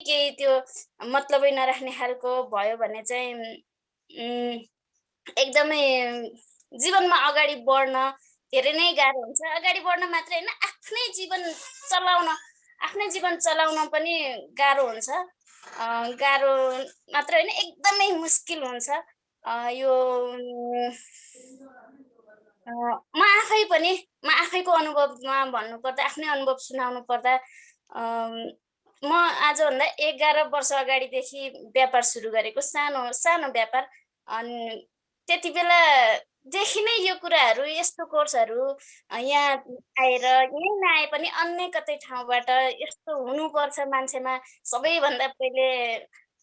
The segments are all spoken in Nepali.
केही त्यो मतलबै नराख्ने खालको भयो भने चाहिँ एकदमै जीवनमा अगाडि बढ्न धेरै नै गाह्रो हुन्छ। अगाडि बढ्न मात्रै होइन, चलाउन आफ्नै जीवन चलाउन पनि गाह्रो हुन्छ। गाह्रो मात्र होइन, एकदमै मुस्किल हुन्छ। यो म आफै पनि म आफैको अनुभवमा भन्नुपर्दा, आफ्नै अनुभव सुनाउनु पर्दा म आजभन्दा 11 वर्ष अगाडिदेखि व्यापार सुरु गरेको, सानो सानो व्यापार। अनि त्यति बेलादेखि नै यो कुराहरू, यस्तो कोर्सहरू यहाँ आएर, यहीँ नआए पनि अन्य कतै ठाउँबाट यस्तो हुनुपर्छ मान्छेमा, सबैभन्दा पहिले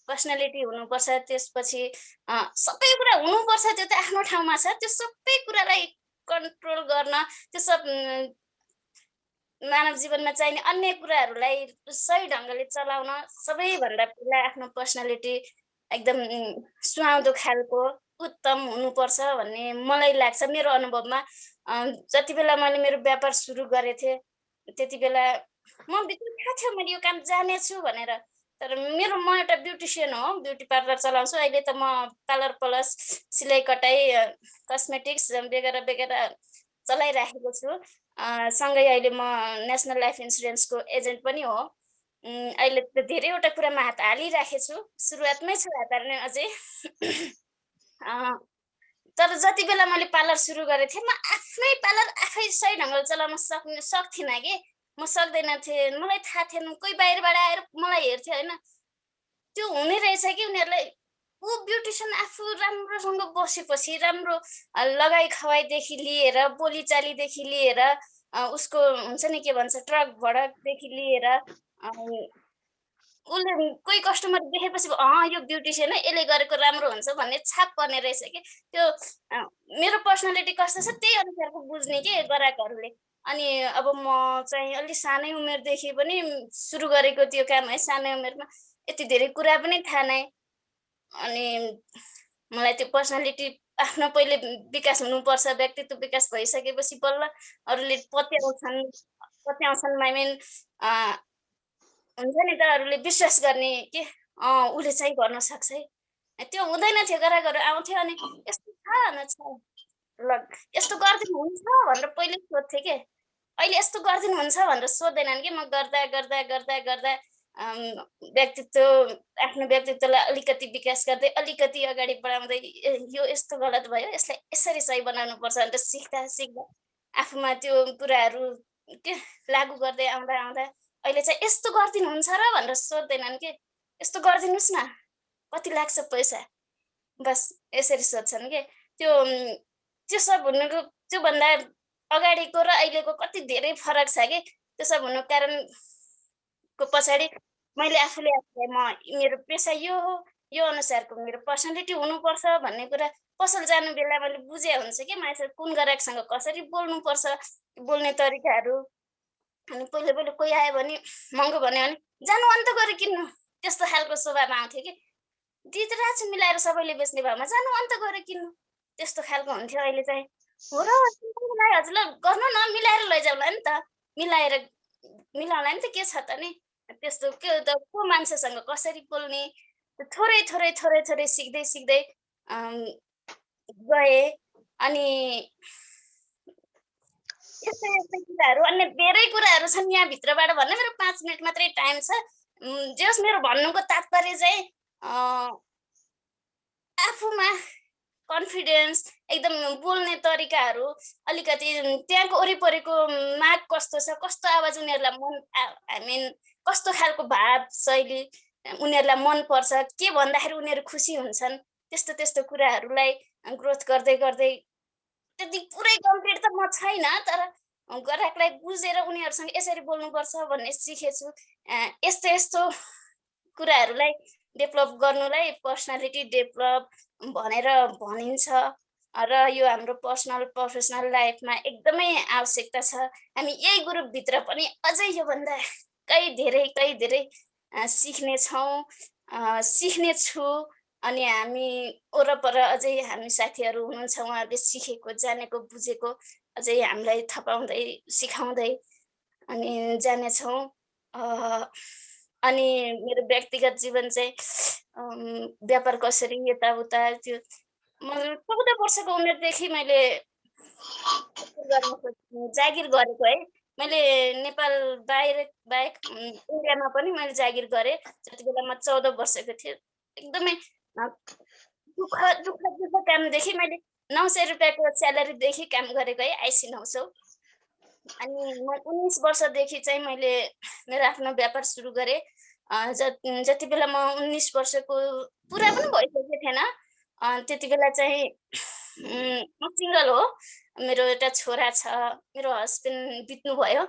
पर्सनालिटी हुनुपर्छ, त्यसपछि सबै कुरा हुनुपर्छ, त्यो त आफ्नो ठाउँमा छ। त्यो सबै कुरालाई कन्ट्रोल गर्न, त्यो सब मानव जीवनमा चाहिने अन्य कुराहरूलाई सही ढङ्गले चलाउन सबैभन्दा पहिला आफ्नो पर्सनालिटी एकदम सुहाउँदो खालको, उत्तम हुनुपर्छ भन्ने मलाई लाग्छ मेरो अनुभवमा। जति बेला मैले मेरो व्यापार सुरु गरेको थिएँ, त्यति बेला भित्र थाहा थियो मैले यो काम जानेछु भनेर। तर म एउटा ब्युटिसियन हो, ब्युटी पार्लर चलाउँछु। अहिले त म पार्लर प्लस सिलाइ कटाइ, कस्मेटिक्स वगेरा वगेरा चलाइराखेको छु। सँगै अहिले म नेसनल लाइफ इन्सुरेन्सको एजेन्ट पनि हो। अहिले त धेरैवटा कुरामा हात हालिराखेको छु, सुरुवातमै छु हात हाल्ने अझै। अँ, तर जति बेला मैले पार्लर सुरु गरेको थिएँ, म आफ्नै पार्लर आफै सही ढङ्गले चलाउन सक्थिनँ कि। म सक्दैन थिएँ, मलाई थाहा थिएन। कोही बाहिरबाट आएर मलाई हेर्थ्यो होइन, त्यो हुने रहेछ कि उनीहरूलाई। ऊ ब्युटिसियन आफू राम्रोसँग बसेपछि, राम्रो लगाइ खवाइदेखि लिएर, बोलीचालीदेखि लिएर, उसको हुन्छ नि के भन्छ, ट्रक भडकदेखि लिएर, उसले कोही कस्टमर देखेपछि यो ब्युटिसियन है, यसले गरेको राम्रो हुन्छ भन्ने छाप पर्ने रहेछ कि। त्यो मेरो पर्सनालिटी कस्तो छ त्यही अनुसारको बुझ्ने कि ग्राहकहरूले। अनि अब म चाहिँ अलि सानै उमेरदेखि पनि सुरु गरेको त्यो काम है, सानै उमेरमा यति धेरै कुरा पनि थाहा नै। अनि मलाई त्यो पर्सनालिटी आफ्नो पहिले विकास हुनुपर्छ, व्यक्तित्व विकास भइसकेपछि बल्ल अरूले पत्याउँछन्। आई मिन हुन्छ नि त, अरूले विश्वास गर्ने कि उसले चाहिँ गर्न सक्छ है। त्यो हुँदैन थियो, ग्राहकहरू आउँथ्यो अनि यस्तो छ न छ, ल यस्तो गरिदिनुहुन्छ भनेर पहिले सोध्थे के। अहिले यस्तो गरिदिनुहुन्छ भनेर सोध्दैनन् कि। म गर्दा गर्दा गर्दा गर्दा व्यक्तित्व आफ्नो व्यक्तित्वलाई अलिकति विकास गर्दै, अलिकति अगाडि बढाउँदै, यो यस्तो गलत भयो, यसलाई यसरी सही बनाउनुपर्छ भनेर सिक्दा सिक्दा आफूमा त्यो कुराहरू के लागु गर्दै आउँदा आउँदा अहिले चाहिँ यस्तो गरिदिनुहुन्छ र भनेर सोध्दैनन् कि, यस्तो गरिदिनुहोस् न, कति लाग्छ पैसा, बस यसरी सोध्छन् के। त्यो सब हुनुको, त्योभन्दा अगाडिको र अहिलेको कति धेरै फरक छ कि। त्यो सब हुनुको कारणको पछाडि मैले आफूलाई मेरो पेसा यो हो, यो अनुसारको मेरो पर्सनालिटी हुनुपर्छ भन्ने कुरा पसल जानु बेला मैले बुझे हुन्छ कि मान्छे कुन ग्राहकसँग कसरी बोल्नुपर्छ, बोल्ने तरिकाहरू। अनि पहिले पहिले कोही आयो भने महँगो भन्यो भने जानु अन्त गएर किन्नु, त्यस्तो खालको स्वभाव आउँथ्यो कि। दिइरहेको छु मिलाएर सबैले बेच्ने भाउमा, जानु अन्त गएर किन्नु, त्यस्तो खालको हुन्थ्यो। अहिले चाहिँ हो र हजुर, ल गर्नु न, मिलाएर लैजाउँला नि त, मिलाएर मिलाउँला नि त, के छ त नि। त्यस्तो के त, को मान्छेसँग कसरी बोल्ने, थोरै थोरै थोरै थोरै सिक्दै सिक्दै गएँ। अनि यस्तै यस्तै कुराहरू, अन्य धेरै कुराहरू छन् यहाँभित्रबाट भन्न। मेरो 5 मिनट मात्रै टाइम छ। जे होस्, मेरो भन्नुको तात्पर्य चाहिँ आफूमा कन्फिडेन्स, एकदम बोल्ने तरिकाहरू, अलिकति त्यहाँको वरिपरिको माग कस्तो छ, कस्तो आवाज उनीहरूलाई आई मिन कस्तो खालको भाव शैली उनीहरूलाई मनपर्छ, के भन्दाखेरि उनीहरू खुसी हुन्छन्, त्यस्तो त्यस्तो कुराहरूलाई ग्रोथ गर्दै गर्दै, त्यति पुरै कम्प्लिट त म छैन, तर ग्राहकलाई बुझेर उनीहरूसँग यसरी बोल्नुपर्छ भन्ने सिकेछु। यस्तो यस्तो कुराहरूलाई डेभलप गर्नुलाई पर्सनालिटी डेभलप भनेर भनिन्छ। र यो हाम्रो पर्सनल प्रोफेसनल लाइफमा एकदमै आवश्यकता छ। हामी यही ग्रुपभित्र पनि अझै योभन्दा कहीँ धेरै सिक्नेछौँ, सिक्नेछु। अनि हामी वरपर अझै हामी साथीहरू हुनुहुन्छ, उहाँहरूले सिकेको, जानेको, बुझेको अझै हामीलाई थपाउँदै, सिकाउँदै अनि जानेछौँ। अनि मेरो व्यक्तिगत जीवन चाहिँ व्यापार कसरी यताउता त्यो म 14 वर्षको उमेरदेखि मैले जागिर गरेको है। मैले नेपाल बाहेक इन्डियामा पनि मैले जागिर गरेँ। जति बेला म 14 वर्षको थिएँ। एकदमै अ, दुःख कामदेखि मैले ₹900 को स्यालेरीदेखि काम गरेको है, आइसी 900। अनि म 19 वर्षदेखि चाहिँ मैले मेरो आफ्नो व्यापार सुरु गरेँ। जति बेला म 19 वर्षको पुरा पनि भइसकेको थिएन। त्यति बेला चाहिँ म सिङ्गल हो। मेरो एउटा छोरा छ। मेरो हस्बेन्ड बित्नुभयो।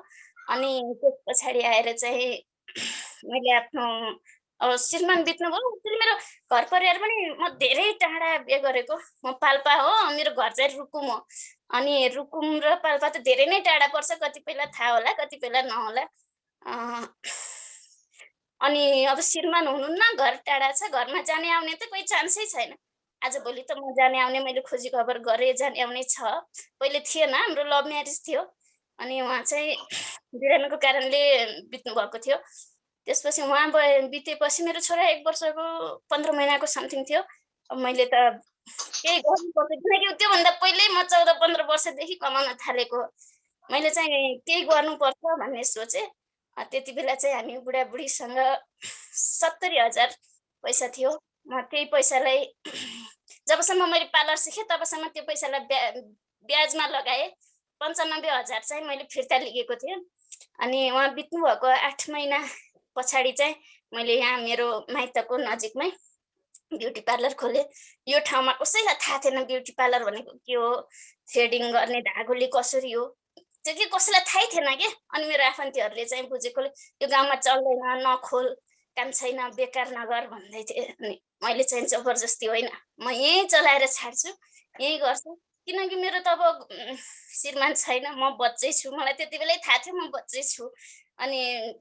अनि त्यस पछाडि आएर चाहिँ मैले आफ्नो श्रीमान बित्नुभयो। फेरि मेरो घर परिवार पनि म धेरै टाढा बिहे गरेको। म पाल्पा हो, मेरो घर चाहिँ रुकुम हो। अनि रुकुम र पाल्पा त धेरै नै टाढा पर्छ, कतिपयलाई थाहा होला, कतिपयलाई नहोला। अ, अनि अब श्रीमान हुनुहुन्न, घर टाढा छ, घरमा जाने आउने त कोही चान्सै छैन। आजभोलि त म जाने आउने मैले खोजी खबर गरेँ, जाने आउने छ। पहिले थिएन, हाम्रो लभ म्यारेज थियो। अनि उहाँ चाहिँ बिरामीको कारणले बित्नु भएको थियो। त्यसपछि उहाँ बितेपछि मेरो छोरा 1 वर्षको 15 महिनाको समथिङ थियो। अब मैले त केही गर्नुपर्छ, किनकि त्योभन्दा पहिल्यै म 14-15 वर्षदेखि कमाउन थालेको हो। मैले चाहिँ केही गर्नुपर्छ भन्ने सोचेँ। त्यति बेला चाहिँ हामी बुढाबुढीसँग 70,000 पैसा थियो। म त्यही पैसालाई जबसम्म मैले पार्लर सिकेँ तबसम्म त्यो पैसालाई ब्याजमा लगाएँ। 95,000 चाहिँ मैले फिर्ता लिएको थिएँ। अनि उहाँ बित्नुभएको 8 महिना पछाडि चाहिँ मैले यहाँ मेरो माइतको नजिकमै ब्युटी पार्लर खोलेँ। यो ठाउँमा कसैलाई थाहा थिएन ब्युटी पार्लर भनेको के हो, थ्रेडिङ गर्ने धागोले कसरी हो, त्यो के कसैलाई थाहै थिएन के। अनि मेरो आफन्तीहरूले चाहिँ बुझेकोले यो गाउँमा चल्दैन, नखोल, काम छैन, बेकार नगर भन्दै थिए। अनि मैले चाहिँ जबरजस्ती होइन, म यहीँ चलाएर छाड्छु, यहीँ गर्छु। किनकि मेरो त अब श्रीमान छैन, म बच्चै छु। मलाई त्यति बेलै थाहा थियो म बच्चै छु। अनि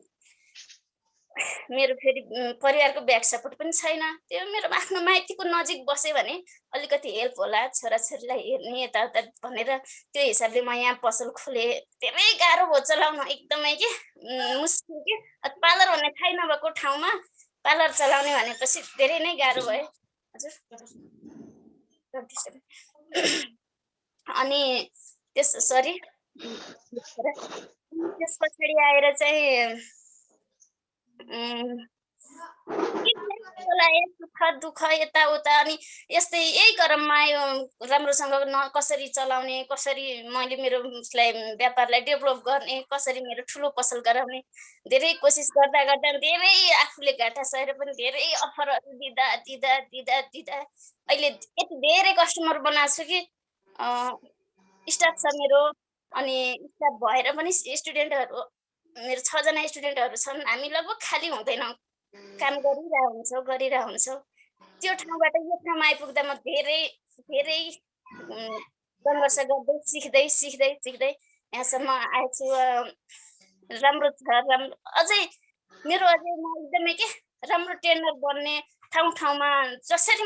मेरो फेरि परिवारको ब्याक सपोर्ट पनि छैन। त्यो मेरो आफ्नो माइतीको नजिक बसेँ भने अलिकति हेल्प होला, छोराछोरीलाई हेर्ने यताउता भनेर त्यो हिसाबले म यहाँ पसल खोलेँ। धेरै गाह्रो भयो चलाउन, एकदमै के मुस्किल के। पार्लर भन्ने थाहै नभएको ठाउँमा पार्लर चलाउने भनेपछि धेरै नै गाह्रो भयो। हजुर। अनि सरी त्यस पछाडि आएर चाहिँ चलाएँ, सुख-दुःख यताउता। अनि यस्तै यही क्रममा यो राम्रोसँग कसरी चलाउने, कसरी मैले मेरो उसलाई व्यापारलाई डेभलप गर्ने, कसरी मेरो ठुलो पसल गराउने, धेरै कोसिस गर्दा धेरै आफूले घाटा सहेर पनि धेरै अफरहरू दिँदा अहिले यति धेरै कस्टमर बनाएको छु कि स्टाफ छ मेरो। अनि स्टाफ भएर पनि स्टुडेन्टहरू मेरो 6 जना स्टुडेन्टहरू छन्। हामी लगभग खाली हुँदैनौँ। काम गरिरहेका हुन्छौँ। त्यो ठाउँबाट यो ठाउँमा आइपुग्दा म धेरै धेरै सङ्घर्ष गर्दै सिक्दै यहाँसम्म आएछु। राम्रो छ, राम्रो अझै मेरो अझै म एकदमै के राम्रो ट्रेनर बन्ने ठाउँमा जसरी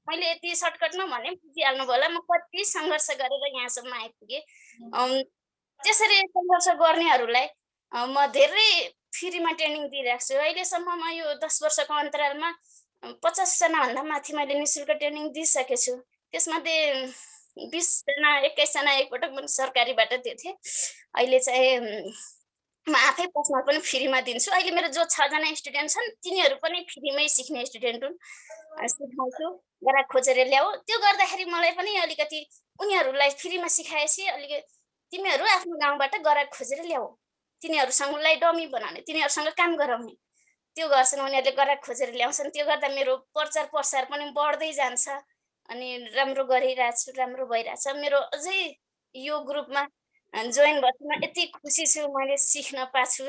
मैले यति सर्टकटमा भने बुझिहाल्नु भयो होला म कति सङ्घर्ष गरेर यहाँसम्म आइपुगेँ। त्यसरी सङ्घर्ष गर्नेहरूलाई म धेरै फ्रीमा ट्रेनिङ दिइरहेको छु। अहिलेसम्म म यो 10 वर्षको अन्तरालमा 50 जनाभन्दा माथि मैले निःशुल्क ट्रेनिङ दिइसकेको छु। त्यसमध्ये 20 जना 21 जना एकपटक मैले सरकारीबाट दिएको थिएँ। अहिले चाहिँ म आफै पर्सनल पनि फ्रीमा दिन्छु। अहिले मेरो जो 6 जना स्टुडेन्ट छन् तिनीहरू पनि फ्रीमै सिक्ने स्टुडेन्ट हुन्। सिकाउँछु, ग्राहक खोजेर ल्याऊ। त्यो गर्दाखेरि मलाई पनि अलिकति उनीहरूलाई फ्रीमा सिकाएपछि तिमीहरू आफ्नो गाउँबाट ग्राहक खोजेर ल्याऊ। तिनीहरूसँगलाई डमी बनाउने, तिनीहरूसँग काम गराउने। त्यो गर्छन्, उनीहरूले ग्राहक खोजेर ल्याउँछन्। त्यो गर्दा मेरो प्रचार प्रसार पनि बढ्दै जान्छ। अनि राम्रो गरिरहेको छु, राम्रो भइरहेछ। मेरो अझै यो ग्रुपमा जोइन भएछु। म यति खुसी छु, मैले सिक्न पाछु,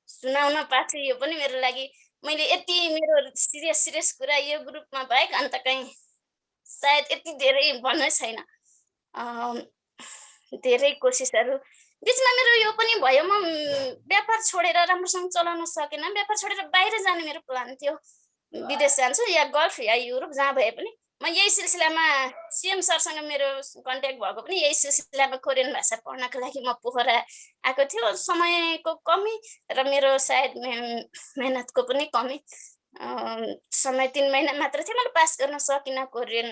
सुनाउन पाछु। यो पनि मेरो लागि मैले यति मेरो सिरियस कुरा यो ग्रुपमा बाहेक अन्त कहीँ सायद यति धेरै भन्नै छैन। धेरै कोसिसहरू बिचमा मेरो यो पनि भयो, म व्यापार छोडेर राम्रोसँग चलाउन सकेन। व्यापार छोडेर बाहिर जाने मेरो प्लान थियो। विदेश जान्छु या गल्फ या युरोप जहाँ भए पनि म यही सिलसिलामा सीएम सरसँग मेरो कन्ट्याक्ट भएको पनि यही सिलसिलामा कोरियन भाषा पढ्नको लागि म पोखरा आएको थियो। समयको कमी र मेरो सायद मेहनतको पनि कमी। समय 3 महिना मात्र थियो, मैले पास गर्न सकिनँ कोरियन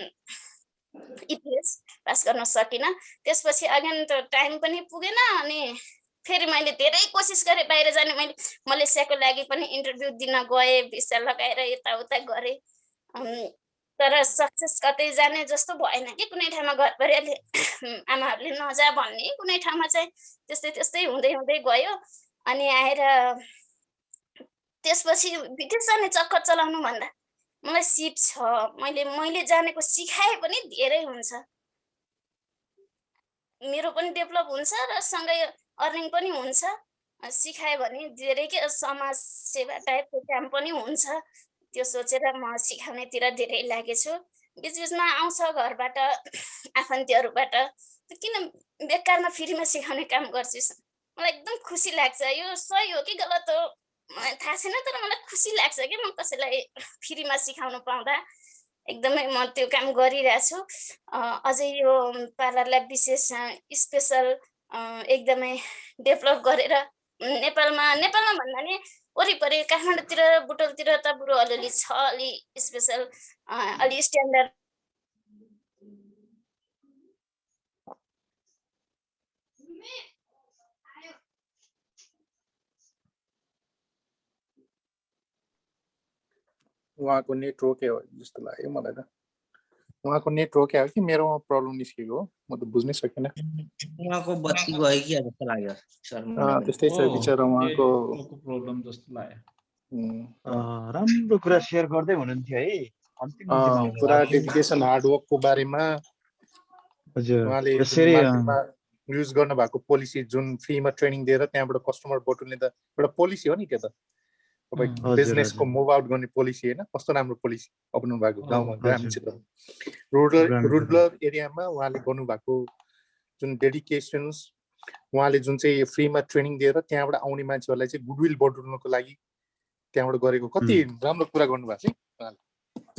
इतिहास पास गर्न सकिनँ। त्यसपछि अगेन त टाइम पनि पुगेन अनि फेरि मैले धेरै कोसिस गरेँ बाहिर जाने। मैले मलेसियाको लागि पनि इन्टरभ्यू दिन गएँ, भिसा लगाएर यताउता गरेँ। तर सक्सेस कतै जाने जस्तो भएन कि कुनै ठाउँमा घरपरिवारले आमाहरूले नजा भन्ने, कुनै ठाउँमा चाहिँ त्यस्तै हुँदै हुँदै गयो। अनि आएर त्यसपछि विदेश जाने चक्कर चलाउनु भन्दा मलाई सिप छ, मैले जानेको सिकाए पनि धेरै हुन्छ। मेरो पनि डेभलप हुन्छ र सँगै अर्निङ पनि हुन्छ। सिकायो भने धेरै के समाज सेवा टाइपको काम पनि हुन्छ। त्यो सोचेर म सिकाउनेतिर धेरै लागेछु। बिचबिचमा आउँछ घरबाट आफन्तीहरूबाट, किन बेकारमा फ्रीमा सिकाउने काम गर्छिस्? मलाई एकदम खुसी लाग्छ। यो सही हो कि गलत हो मलाई थाहा छैन, तर मलाई खुसी लाग्छ कि म कसैलाई फ्रीमा सिकाउनु पाउँदा। एकदमै म त्यो काम गरिरहेछु। अझै यो पार्लरलाई विशेष स्पेसल एकदमै डेभलप गरेर नेपालमा भन्दा नि वरिपरि काठमाडौँतिर बुटोलतिर त बरु अलिअलि छ, अलि स्पेसल अलि स्ट्यान्डर्ड। उहाँको नेटवर्क हो जस्तो लाग्यो मलाई त। उहाँको नेटवर्क हो कि मेरो प्रब्लम निस्केको हो, म त बुझ्नै सकिनँ। उहाँको बत्ती गयो कि जस्तो लाग्यो सर। त्यस्तै छ बिचरा उहाँको प्रब्लम जस्तो लाग्यो। राम्रो कुरा सेयर गर्दै हुनुहुन्थ्यो है अन्तिममा पुरा डेडिकेसन हार्डवर्कको बारेमा। हजुर उहाँले यसरी मार्केटमा युज गर्न भएको पोलिसी जुन फ्रीमा ट्रेनिङ दिएर त्यहाँबाट कस्टमर बटुल्ने त एउटा पोलिसी हो नि त्यो त। तपाईँ बिजनेसको मुभ आउट गर्ने पोलिसी होइन, कस्तो राम्रो पोलिसी अपनाउनु भएको गाउँमा, ग्रामीण क्षेत्रमा, रुरल एरियामा उहाँले गर्नुभएको जुन डेडिकेसन्स, उहाँले जुन चाहिँ फ्रीमा ट्रेनिङ दिएर त्यहाँबाट आउने मान्छेहरूलाई चाहिँ गुडविल बटुल्नको लागि त्यहाँबाट गरेको कति राम्रो कुरा गर्नुभएको छ।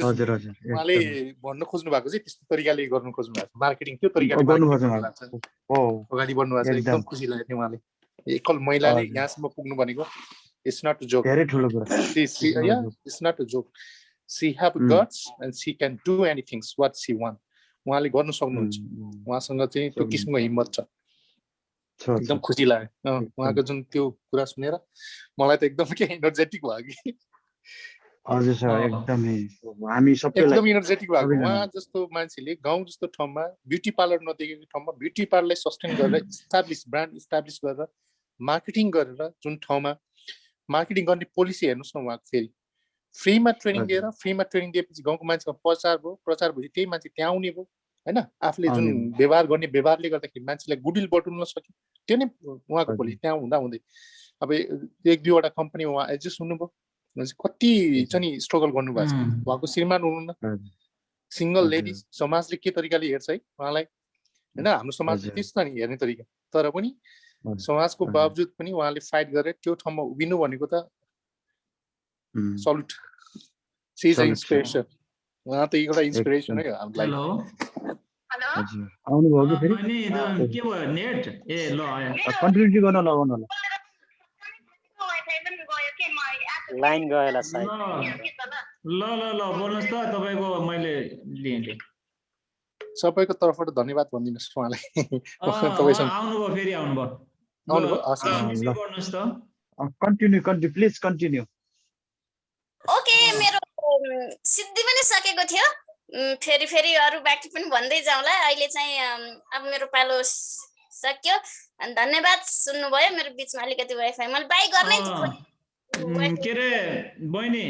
हजुर उहाँले भन्न खोज्नु भएको चाहिँ त्यस्तो तरिकाले गर्नु खोज्नु भएको छ, मार्केटिङ त्यो तरिकाले अगाडि बढ्नु भएको छ। एकदम खुसी लाग्यो थियो उहाँले। एकल महिलाले यहाँसम्म पुग्नु भनेको it's not a joke. Very true. It's not a joke. She have guts and she can do anything what she want. उहाँले गर्न सक्नुहुन्छ, उहाँसँग चाहिँ त्यो किसिमको हिम्मत छ। एकदम खुसी लाग्यो उहाँको जुन त्यो कुरा सुनेर। मलाई त एकदम के एनर्जेटिक भयो कि। हजुर सर एकदमै हामी सबैलाई एकदम एनर्जेटिक भएको। उहाँ जस्तो मान्छेले गाउँ जस्तो ठाउँमा ब्युटी पार्लर नदेखेको ठाउँमा ब्युटी पार्लरलाई सस्टेन गरेर ब्रान्ड इस्टाब्लिस गरेर मार्केटिङ गरेर जुन ठाउँमा मार्केटिङ गर्ने पोलिसी हेर्नुहोस् न उहाँको। फेरि फ्रीमा ट्रेनिङ दिएर फ्रीमा ट्रेनिङ दिएपछि गाउँको मान्छेको प्रचार भयो, प्रचार भएपछि त्यही मान्छे त्यहाँ आउने भयो होइन। आफूले जुन व्यवहार गर्ने व्यवहारले गर्दाखेरि मान्छेलाई गुडविल बटुल्न सक्यो, त्यो नै उहाँको पोलिसी। त्यहाँ हुँदा हुँदै अब 1-2वटा कम्पनी उहाँ एडजस्ट हुनुभयो। कति चाहिँ नि स्ट्रगल गर्नुभएको छ उहाँको श्रीमान हुनुहुन्न, सिङ्गल लेडिज। समाजले के तरिकाले हेर्छ है उहाँलाई होइन, हाम्रो समाजले त्यस्तो नि हेर्ने तरिका। तर पनि समाजको बावजुद पनि उहाँले फाइट गरेर त्यो ठाउँमा उभिनु भनेको त सल्युट। She is inspiration. उहाँ त एउटा इन्स्पिरेसन है हामीलाई। हेलो आउनु भयो कि फेरि के भयो नेट? ए ल कन्टिन्यू गर्न लगाउनु होला। लाइन गयो होला सायद। ल बोल्नुस् त। तपाईको मैले लिएँ। सबैको तर्फबाट धन्यवाद भनिदिनुस् उहाँलाई। आउनुभयो फेरि आउनुभयो। Continue please continue. ओके, मेरो सिद्धि पनि सकेको थियो। फेरि अरू बाँकी पनि भन्दै जाउँला। अहिले चाहिँ अब मेरो पालो सक्यो। धन्यवाद सुन्नुभयो। मेरो बिचमा अलिकति वाइफाई मैले बाई गर्नै के रे बहिनी,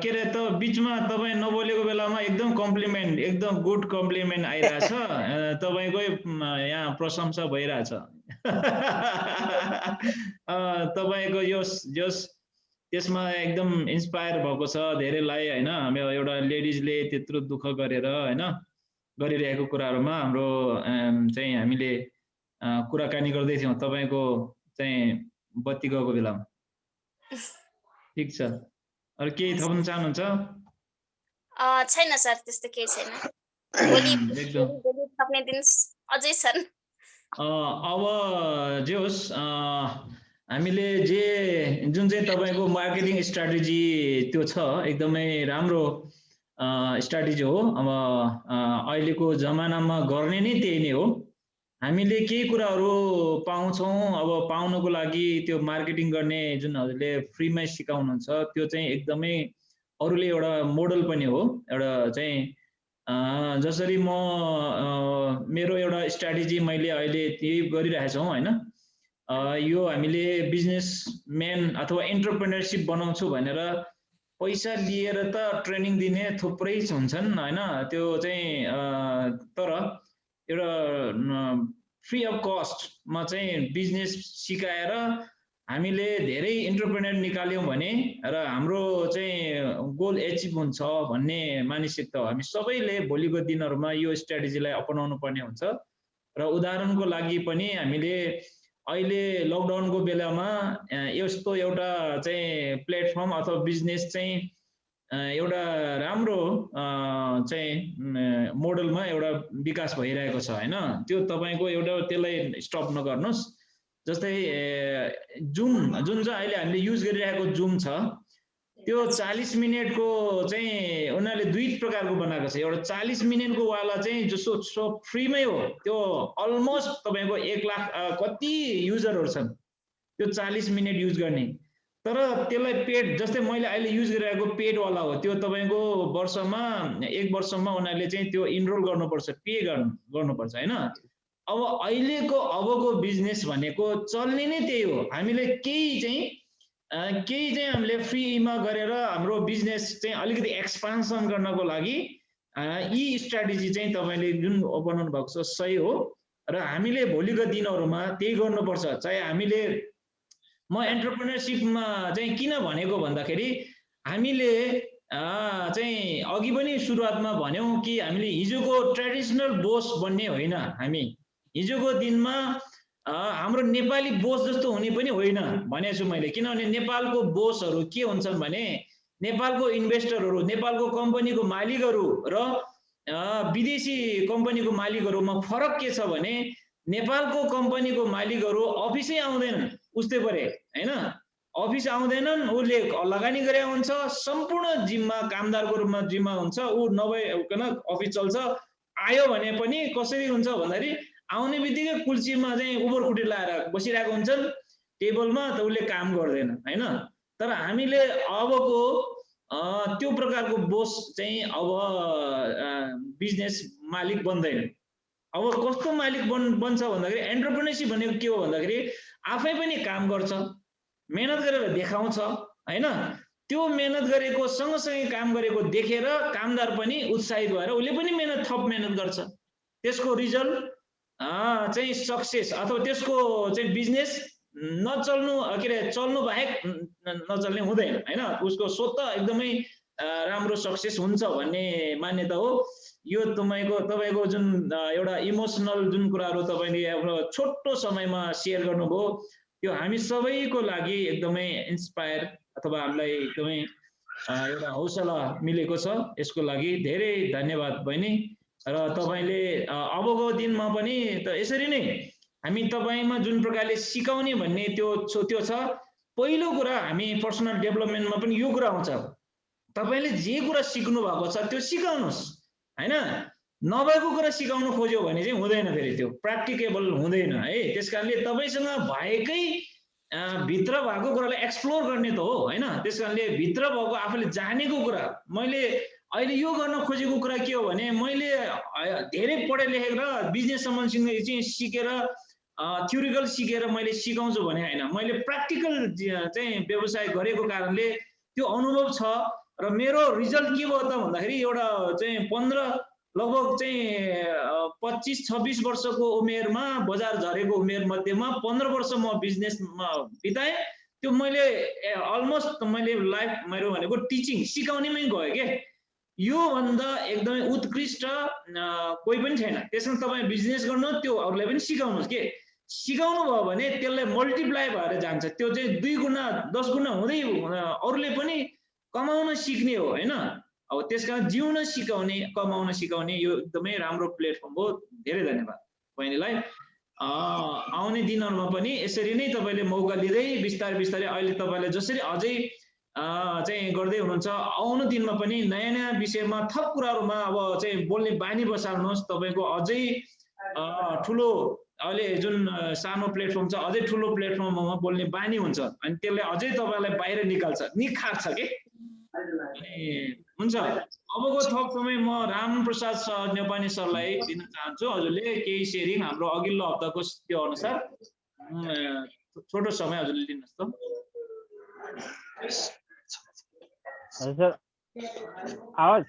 के रे त बिचमा तपाईँ नबोलेको बेलामा एकदम कम्प्लिमेन्ट, एकदम गुड कम्प्लिमेन्ट आइरहेछ। तपाईँकै यहाँ प्रशंसा भइरहेछ। तपाईँको यसमा एकदम इन्स्पायर भएको छ धेरैलाई होइन। हाम्रो एउटा लेडिजले त्यत्रो दुःख गरेर होइन गरिरहेको कुराहरूमा हाम्रो चाहिँ हामीले कुराकानी गर्दै थियौँ तपाईँको चाहिँ बत्ती गएको बेलामा। ठिक छ, अरू केही थप्न चाहनुहुन्छ? छैन सर, त्यस्तो केही छैन। भोलि एकदम भोलि सक्ने दिन अझै छन्। अब जे होस् हामीले जुन चाहिँ तपाईँको मार्केटिङ स्ट्राटेजी त्यो छ एकदमै राम्रो स्ट्राटेजी हो। अब अहिलेको जमानामा गर्ने नै त्यही नै हो। हामीले केही कुराहरू पाउँछौँ, अब पाउनको लागि त्यो मार्केटिङ गर्ने जुन हजुरले फ्रीमा सिकाउनुहुन्छ त्यो चाहिँ एकदमै अरूले एउटा मोडल पनि हो। एउटा चाहिँ जसरी म मेरो एउटा स्ट्राटेजी मैले अहिले त्यही गरिरहेको छौँ होइन। यो हामीले बिजनेसम्यान अथवा एन्टरप्रेन्योरसिप बनाउँछु भनेर पैसा लिएर त ट्रेनिङ दिने थुप्रै हुन्छन् होइन। त्यो चाहिँ तर एउटा फ्री अफ कस्टमा चाहिँ बिजनेस सिकाएर हामीले धेरै एन्टरप्रेन्योर निकाल्यौँ भने र हाम्रो चाहिँ गोल एचिभ हुन्छ भन्ने मानसिकता हो। हामी सबैले भोलिको दिनहरूमा यो स्ट्राटेजीलाई अपनाउनु पर्ने हुन्छ। र उदाहरणको लागि पनि हामीले अहिले लकडाउनको बेलामा यस्तो एउटा चाहिँ प्लेटफर्म अथवा बिजनेस चाहिँ एउटा राम्रो चाहिँ मोडलमा एउटा विकास भइरहेको छ होइन। त्यो तपाईँको एउटा त्यसलाई स्टप नगर्नुहोस्। जस्तै जुम जुन चाहिँ अहिले हामीले युज गरिरहेको जुम छ त्यो 40 मिनटको चाहिँ उनीहरूले दुई प्रकारको बनाएको छ। एउटा 40 मिनटको वाला चाहिँ जसो फ्रीमै हो, त्यो अलमोस्ट तपाईँको 1 लाख कति युजरहरू छन् त्यो 40 मिनट युज गर्ने। तर त्यसलाई पेड, जस्तै मैले अहिले युज गरिरहेको पेडवाला हो, त्यो तपाईँको वर्षमा 1 वर्षमा उनीहरूले चाहिँ त्यो इनरोल गर्नुपर्छ, पे गर्नुपर्छ होइन। अब अहिलेको अबको बिजनेस भनेको चल्ने नै त्यही हो। हामीले केही चाहिँ हामीले फ्रीमा गरेर हाम्रो बिजनेस चाहिँ अलिकति एक्सपान्सन गर्नको लागि यी स्ट्राटेजी चाहिँ तपाईँले जुन अपनाउनु भएको छ सही हो। र हामीले भोलिको दिनहरूमा त्यही गर्नुपर्छ। चाहे हामीले म एन्टरप्रेन्योरसिपमा चाहिँ किन भनेको भन्दाखेरि हामीले चाहिँ अघि पनि सुरुवातमा भन्यौँ कि हामीले हिजोको ट्रेडिसनल बोस बन्ने होइन। हामी हिजोको दिनमा हाम्रो नेपाली बोस जस्तो हुने पनि होइन भनेको छु मैले। किनभने नेपालको बोसहरू के हुन्छन् भने नेपालको इन्भेस्टरहरू, नेपालको कम्पनीको मालिकहरू र विदेशी कम्पनीको मालिकहरूमा फरक के छ भने नेपालको कम्पनीको मालिकहरू अफिसै आउँदैनन् उस्तै परे होइन। अफिस आउँदैनन्, उसले लगानी गरे हुन्छ, सम्पूर्ण जिम्मा कामदारको रूपमा जिम्मा हुन्छ, ऊ नभइकन अफिस चल्छ। आयो भने पनि कसरी हुन्छ भन्दाखेरि आउने बित्तिकै कुल्चीमा चाहिँ उबरखुटी लाएर बसिरहेको हुन्छन् टेबलमा, त उसले काम गर्दैन होइन। तर हामीले अबको त्यो प्रकारको बोस चाहिँ अब बिजनेस मालिक बन्दैन। अब कस्तो मालिक बन्छ भन्दाखेरि एन्टरप्रेन्योरसिप भनेको के हो भन्दाखेरि आफै पनि काम गर्छ, मेहनत गरेर देखाउँछ होइन। त्यो मेहनत गरेको सँगसँगै काम गरेको देखेर कामदार पनि उत्साहित भएर उसले पनि थप मेहनत गर्छ। त्यसको रिजल्ट चाहिँ सक्सेस अथवा त्यसको चाहिँ बिजनेस नचल्नु के अरे चल्नु बाहेक नचल्ने हुँदैन होइन। उसको स्वत एकदमै राम्रो सक्सेस हुन्छ भन्ने मान्यता हो। यो तपाईँको जुन एउटा इमोसनल जुन कुराहरू तपाईँले आफ्नो छोटो समयमा सेयर गर्नुभयो त्यो हामी सबैको लागि एकदमै इन्स्पायर अथवा हामीलाई एकदमै एउटा हौसला मिलेको छ। यसको लागि धेरै धन्यवाद बहिनी। र तपाईँले अबको दिनमा पनि त यसरी नै हामी तपाईँमा जुन प्रकारले सिकाउने भन्ने त्यो छ। पहिलो कुरा हामी पर्सनल डेभलपमेन्टमा पनि यो कुरा आउँछ, तपाईँले जे कुरा सिक्नु भएको छ त्यो सिकाउनुहोस् होइन। नभएको कुरा सिकाउनु खोज्यो भने चाहिँ हुँदैन, फेरि त्यो प्र्याक्टिकेबल हुँदैन है। त्यस कारणले तपाईँसँग भएकै भित्र भएको कुरालाई एक्सप्लोर गर्ने त हो होइन। त्यस कारणले भित्र भएको आफूले जानेको कुरा, मैले अहिले यो गर्न खोजेको कुरा के हो भने मैले धेरै पढे लेखेर बिजनेस सम्बन्धसँग चाहिँ सिकेर थ्योरिकल सिकेर मैले सिकाउँछु भने होइन, मैले प्र्याक्टिकल चाहिँ व्यवसाय गरेको कारणले त्यो अनुभव छ। र मेरो रिजल्ट के भयो त भन्दाखेरि एउटा चाहिँ लगभग चाहिँ 25-26 वर्षको उमेरमा बजार झरेको उमेर मध्येमा 15 वर्ष म बिजनेसमा बिताएँ। त्यो मैले अलमोस्ट मैले लाइफ मेरो भनेको टिचिङ सिकाउनेमै गयो के। योभन्दा एकदमै उत्कृष्ट कोही पनि छैन। त्यसमा तपाईँ बिजनेस गर्नु त्यो अरूलाई पनि सिकाउनुहोस् के। सिकाउनु भयो भने त्यसलाई मल्टिप्लाई भएर जान्छ, त्यो चाहिँ 2 गुणा 10 गुणा हुँदै अरूले पनि कमाउन सिक्ने हो होइन। अब त्यसकारण जिउन सिकाउने कमाउन सिकाउने यो एकदमै राम्रो प्लेटफर्म हो। धेरै धन्यवाद बहिनीलाई। आउने दिनहरूमा पनि यसरी नै तपाईँले मौका दिँदै बिस्तारै बिस्तारै अहिले तपाईँले जसरी अझै चाहिँ गर्दै हुनुहुन्छ, आउनु दिनमा पनि नयाँ नयाँ विषयमा थप कुराहरूमा अब चाहिँ बोल्ने बानी बसाल्नुहोस्। तपाईँको अझै ठुलो अहिले जुन सानो प्लेटफर्म छ अझै ठुलो प्लेटफर्ममा बोल्ने बानी हुन्छ अनि त्यसले अझै तपाईँलाई बाहिर निखार्छ के। अनि हुन्छ, अबको थप समय म रामप्रसाद सर नेपानी सरलाई दिन चाहन्छु। हजुरले केही सेयरिङ हाम्रो अघिल्लो हप्ताको त्यो अनुसार छोटो समय हजुरले लिनुहोस् त। हजुर आवाज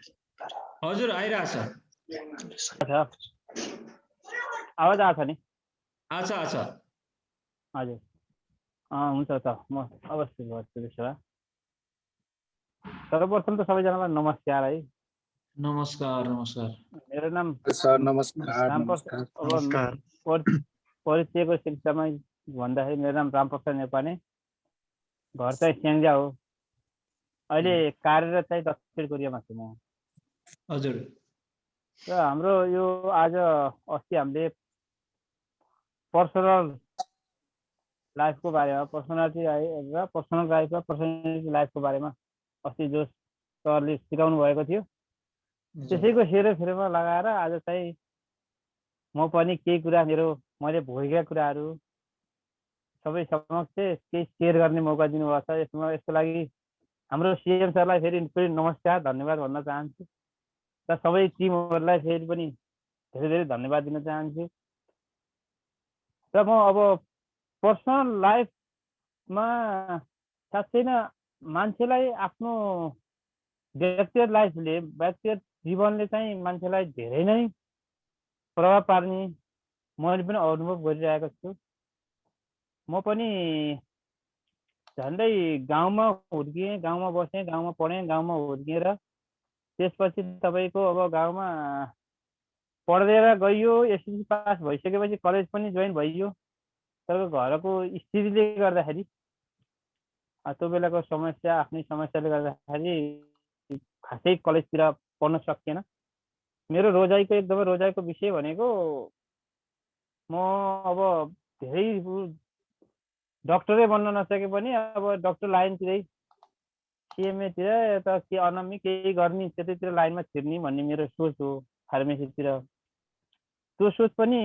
हजुर आइरहेछ। आवाज आएको छ नि? अच्छा हजुर हुन्छ त म अवश्य गर्छु त्यसो भए। सर्वप्रथम त सबैजनालाई नमस्कार है। नमस्कार। मेरो नाम सर नमस्कार। परिचयको सिलसिलामा भन्दाखेरि मेरो नाम रामप्रसाद नेपाली, घर चाहिँ स्याङ्जा हो। अहिले कार्यरत चाहिँ दक्षिण कोरियामा छु म। हजुर। र हाम्रो यो आज अस्ति हामीले पर्सनल लाइफको बारेमा, पर्सनालिटी लाइफको बारेमा अस्ति जो सरले सिकाउनु भएको थियो त्यसैको फेरमा लगाएर आज चाहिँ म पनि केही कुरा मैले भोगेका कुराहरू सबै समक्ष केही सेयर गर्ने मौका दिनुभएको छ। यसको लागि हाम्रो सिएम सरलाई फेरि नमस्कार धन्यवाद भन्न चाहन्छु र सबै टिमहरूलाई फेरि पनि धेरै धेरै धन्यवाद दिन चाहन्छु। र म अब पर्सनल लाइफमा साँच्चै नै मान्छेलाई आफ्नो व्यक्तिगत जीवनले चाहिँ मान्छेलाई धेरै नै प्रभाव पार्ने मैले पनि अनुभव गरिरहेको छु। म पनि झन्डै गाउँमा हुर्किएँ, गाउँमा बसेँ, गाउँमा पढेँ, गाउँमा हुर्किएर त्यसपछि तपाईँको अब गाउँमा पढेर गइयो, एसएससी पास भइसकेपछि कलेज पनि जोइन भइयो। तर घरको स्थितिले गर्दाखेरि त्यो बेलाको आफ्नै समस्याले गर्दाखेरि खासै कलेजतिर पढ्न सकिएन। मेरो रोजाइको विषय भनेको म अब धेरै डक्टरै बन्न नसके पनि अब डक्टर लाइनतिरै सिएमएतिर यता के अनमी केही गर्ने त्यतैतिर लाइनमा छिर्ने भन्ने मेरो सोच हो। फार्मेसीतिर त्यो सोच पनि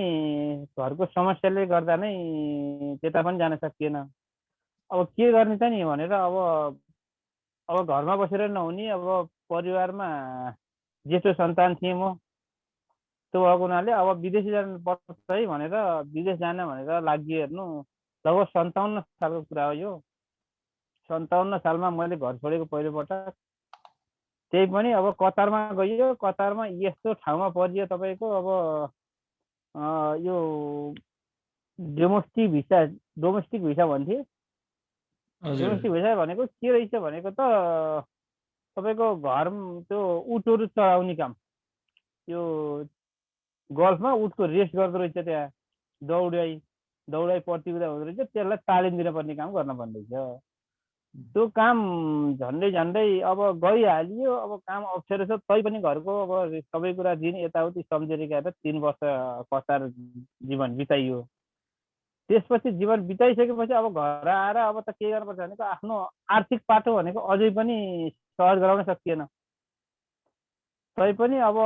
घरको समस्याले गर्दा नै त्यता पनि जान सकिएन। अब के गर्ने त नि भनेर अब घरमा बसेर नहुने, अब परिवारमा जेठो सन्तान थिएँ म। त्यो भएको हुनाले अब विदेशी जानुपर्छ है भनेर विदेश जान भनेर लागि हेर्नु लगभग 57 सालको कुरा हो यो। 57 सालमा मैले घर छोडेको पहिलोपटक। त्यही पनि अब कतारमा गइयो। कतारमा यस्तो ठाउँमा परियो तपाईँको अब यो डोमेस्टिक भिसा भन्थे। डोमेस्टिक भिसा भनेको के रहेछ भनेको त तपाईँको घर त्यो उटहरू चढाउने काम, यो गल्फमा उटको रेस गर्दो रहेछ, त्यहाँ दौडाइ प्रतियोगिता हुँदो रहेछ, त्यसलाई तालिम दिनुपर्ने काम गर्न पर्ने रहेछ। त्यो काम झन्डै अब गइहालियो। अब काम अप्ठ्यारो छ तैपनि घरको अब सबै कुरा दिन यताउति सम्झेर गएर 3 वर्ष कतार जीवन बिताइयो। त्यसपछि जीवन बिताइसकेपछि अब घर आएर अब त के गर्नुपर्छ भनेको आफ्नो आर्थिक पाटो भनेको अझै पनि सहज गराउन सकिएन। तैपनि अब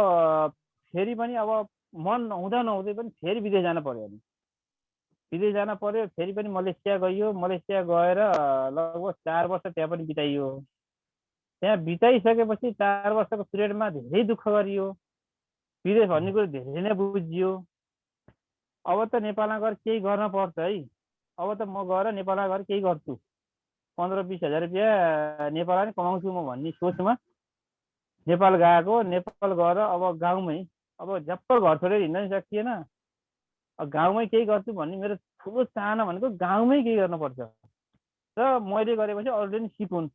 फेरि पनि अब मन नहुँदै पनि फेरि विदेश जान पर्यो। फेरि पनि मलेसिया गइयो। मलेसिया गएर लगभग 4 वर्ष त्यहाँ पनि बिताइयो। त्यहाँ बिताइसकेपछि 4 वर्षको पिरियडमा धेरै दुःख गरियो। विदेश भन्ने कुरो धेरै नै बुझियो। अब त नेपालमा गएर केही गर्न पर्छ है। अब त म गएर नेपालमा गएर केही गर्छु, 15-20 हजार रुपियाँ नेपालमा नै कमाउँछु म भन्ने सोचमा नेपाल गएको। नेपाल गएर अब गाउँमै अब झप्प घर छोडेर हिँड्न सकिएन। गाउँमै केही गर्छु भन्ने मेरो ठुलो चाहना भनेको गाउँमै केही गर्नुपर्छ र मैले गरेपछि अरूले नि सिकुन्,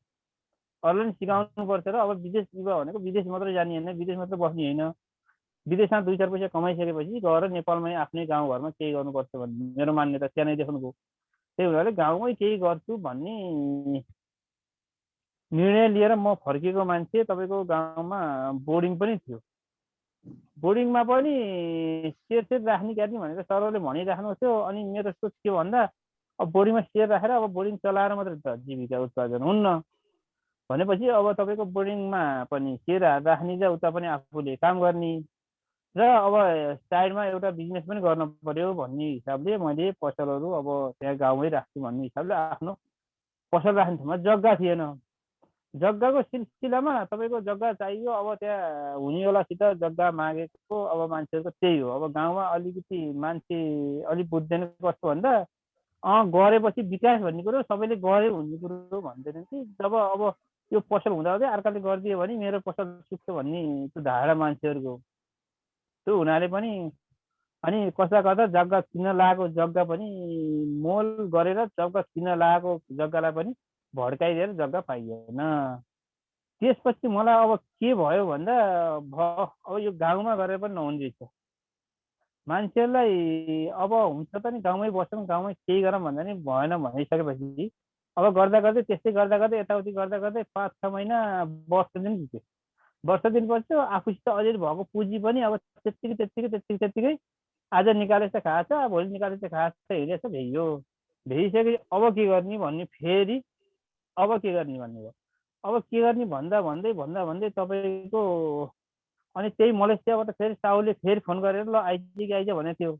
अरूले सिकाउनुपर्छ। र अब विदेश भनेको विदेश मात्रै जाने होइन, विदेश मात्रै बस्ने होइन। विदेशमा 2-4 पैसा कमाइसकेपछि गएर नेपालमै आफ्नै गाउँघरमा केही गर्नुपर्छ भन्ने मेरो मान्यता सानैदेखिको। त्यही भएर गाउँमै केही गर्छु भन्ने निर्णय लिएर म फर्केको मान्छे। तपाईँको गाउँमा बोर्डिङ पनि थियो। बोर्डिङमा पनि सेयर राख्ने क्याट्ने भनेर सरले भनिराख्नु थियो। अनि मेरो सोच के भन्दा अब बोर्डिङमा सेयर राखेर अब बोर्डिङ चलाएर मात्रै त जीविका उत्पादन हुन्न भनेपछि अब तपाईँको बोर्डिङमा पनि सेयर राख्ने र उता पनि आफूले काम गर्ने र अब साइडमा एउटा बिजनेस पनि गर्न पर्यो भन्ने हिसाबले मैले पसलहरू अब त्यहाँ गाउँमै राख्छु भन्ने हिसाबले आफ्नो पसल राख्ने ठाउँमा जग्गा थिएन। जग्गाको सिलसिलामा तपाईँको जग्गा चाहियो। अब त्यहाँ हुनेवालासित जग्गा मागेको अब मान्छेहरूको त्यही हो। अब गाउँमा अलिकति मान्छे अलिक बुझ्दैन कस्तो भन्दा गरेपछि विकास भन्ने कुरो सबैले गरे भन्ने कुरो भन्दैनन् कि जब अब यो पसल हुँदाहुँदै अर्काले गरिदियो भने मेरो पसल सुक्छ भन्ने त्यो धारणा मान्छेहरूको त्यो हुनाले पनि अनि कस्ता कता जग्गा किन्न लागेको जग्गा पनि मोल गरेर जग्गा किन्न लागेको जग्गालाई पनि भड्काइदिएर जग्गा पाइएन। त्यसपछि मलाई अब के भयो भन्दा अब यो गाउँमा गरेर पनि नहुने रहेछ। मान्छेहरूलाई अब हुन्छ त नि गाउँमै बसौँ गाउँमै केही गरौँ भन्दा नि भएन भनिसकेपछि अब गर्दा गर्दै त्यस्तै गर्दा गर्दै यताउति गर्दा गर्दै 5-6 महिना वर्ष दिन बित्यो। वर्ष दिनपछि आफूसित अलिअलि भएको पुँजी पनि अब त्यत्तिकै आज निकालेछ खाएछ, भोलि निकालेछ खाएछ हिँडेछ भ्याइयो। भ्याइसकेपछि अब के गर्ने भन्ने फेरि अब के गर्ने भन्ने भयो। अब के गर्ने भन्दा भन्दै तपाईँको अनि त्यही मलेसियाबाट फेरि साउले फेरि फोन गरेर ल आइज भनेको थियो।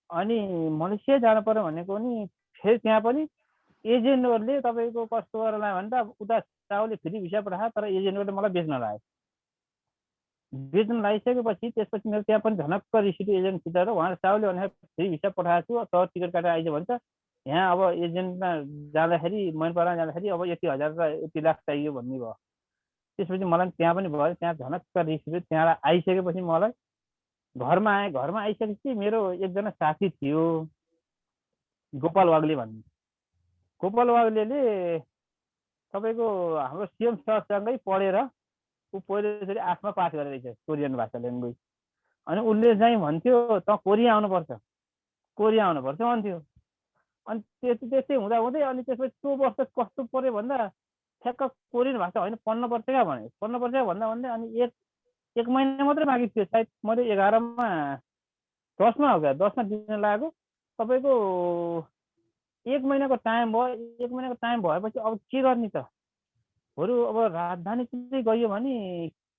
अनि मलेसिया जानु पर्यो भनेको नि फेरि त्यहाँ पनि एजेन्टहरूले तपाईँको कस्तो गरेर लायो भने त उता साउले फेरि भिसा पठायो तर एजेन्टहरूले मलाई बेच्न लाग्यो। बेच्न लागिसकेपछि त्यसपछि मेरो त्यहाँ पनि झनक्क रिसिट एजेन्टसित र उहाँ साउले भने फेरि भिसा पठाएको छु तर टिकट काटेर आइज भन्छ। यहाँ अब एजेन्टमा जाँदाखेरि मैनपाडामा जाँदाखेरि अब यति हजार र यति लाख चाहियो भन्ने भयो। त्यसपछि मलाई त्यहाँ पनि भयो। त्यहाँ झनक्क रिसिट त्यहाँ आइसकेपछि मलाई घरमा आएँ। घरमा आइसकेपछि मेरो एकजना साथी थियो गोपाल वाग्ले भन्ने। गोपाल वाग्लेले तपाईँको हाम्रो सिएम सरसँगै पढेर ऊ पहिलोचोटि 8मा पास गरेर रहेछ कोरियन भाषा ल्याङ्ग्वेज। अनि उसले चाहिँ भन्थ्यो त कोरिया आउनुपर्छ भन्थ्यो। अनि त्यस्तै हुँदै अनि त्यसपछि त्यो वर्ष कस्तो पर्यो भन्दा ठ्याक्क कोरियन भाषा होइन पढ्नुपर्छ क्या भने पढ्नुपर्छ भन्दा अनि एक महिना मात्रै बाँकी थियो। सायद मैले 11मा 10मा हो क्या 10मा दिन लागेको। तपाईँको 1 महिनाको टाइम भयो। 1 महिनाको टाइम भएपछि अब के गर्ने त बरु अब राजधानीतिर गयो भने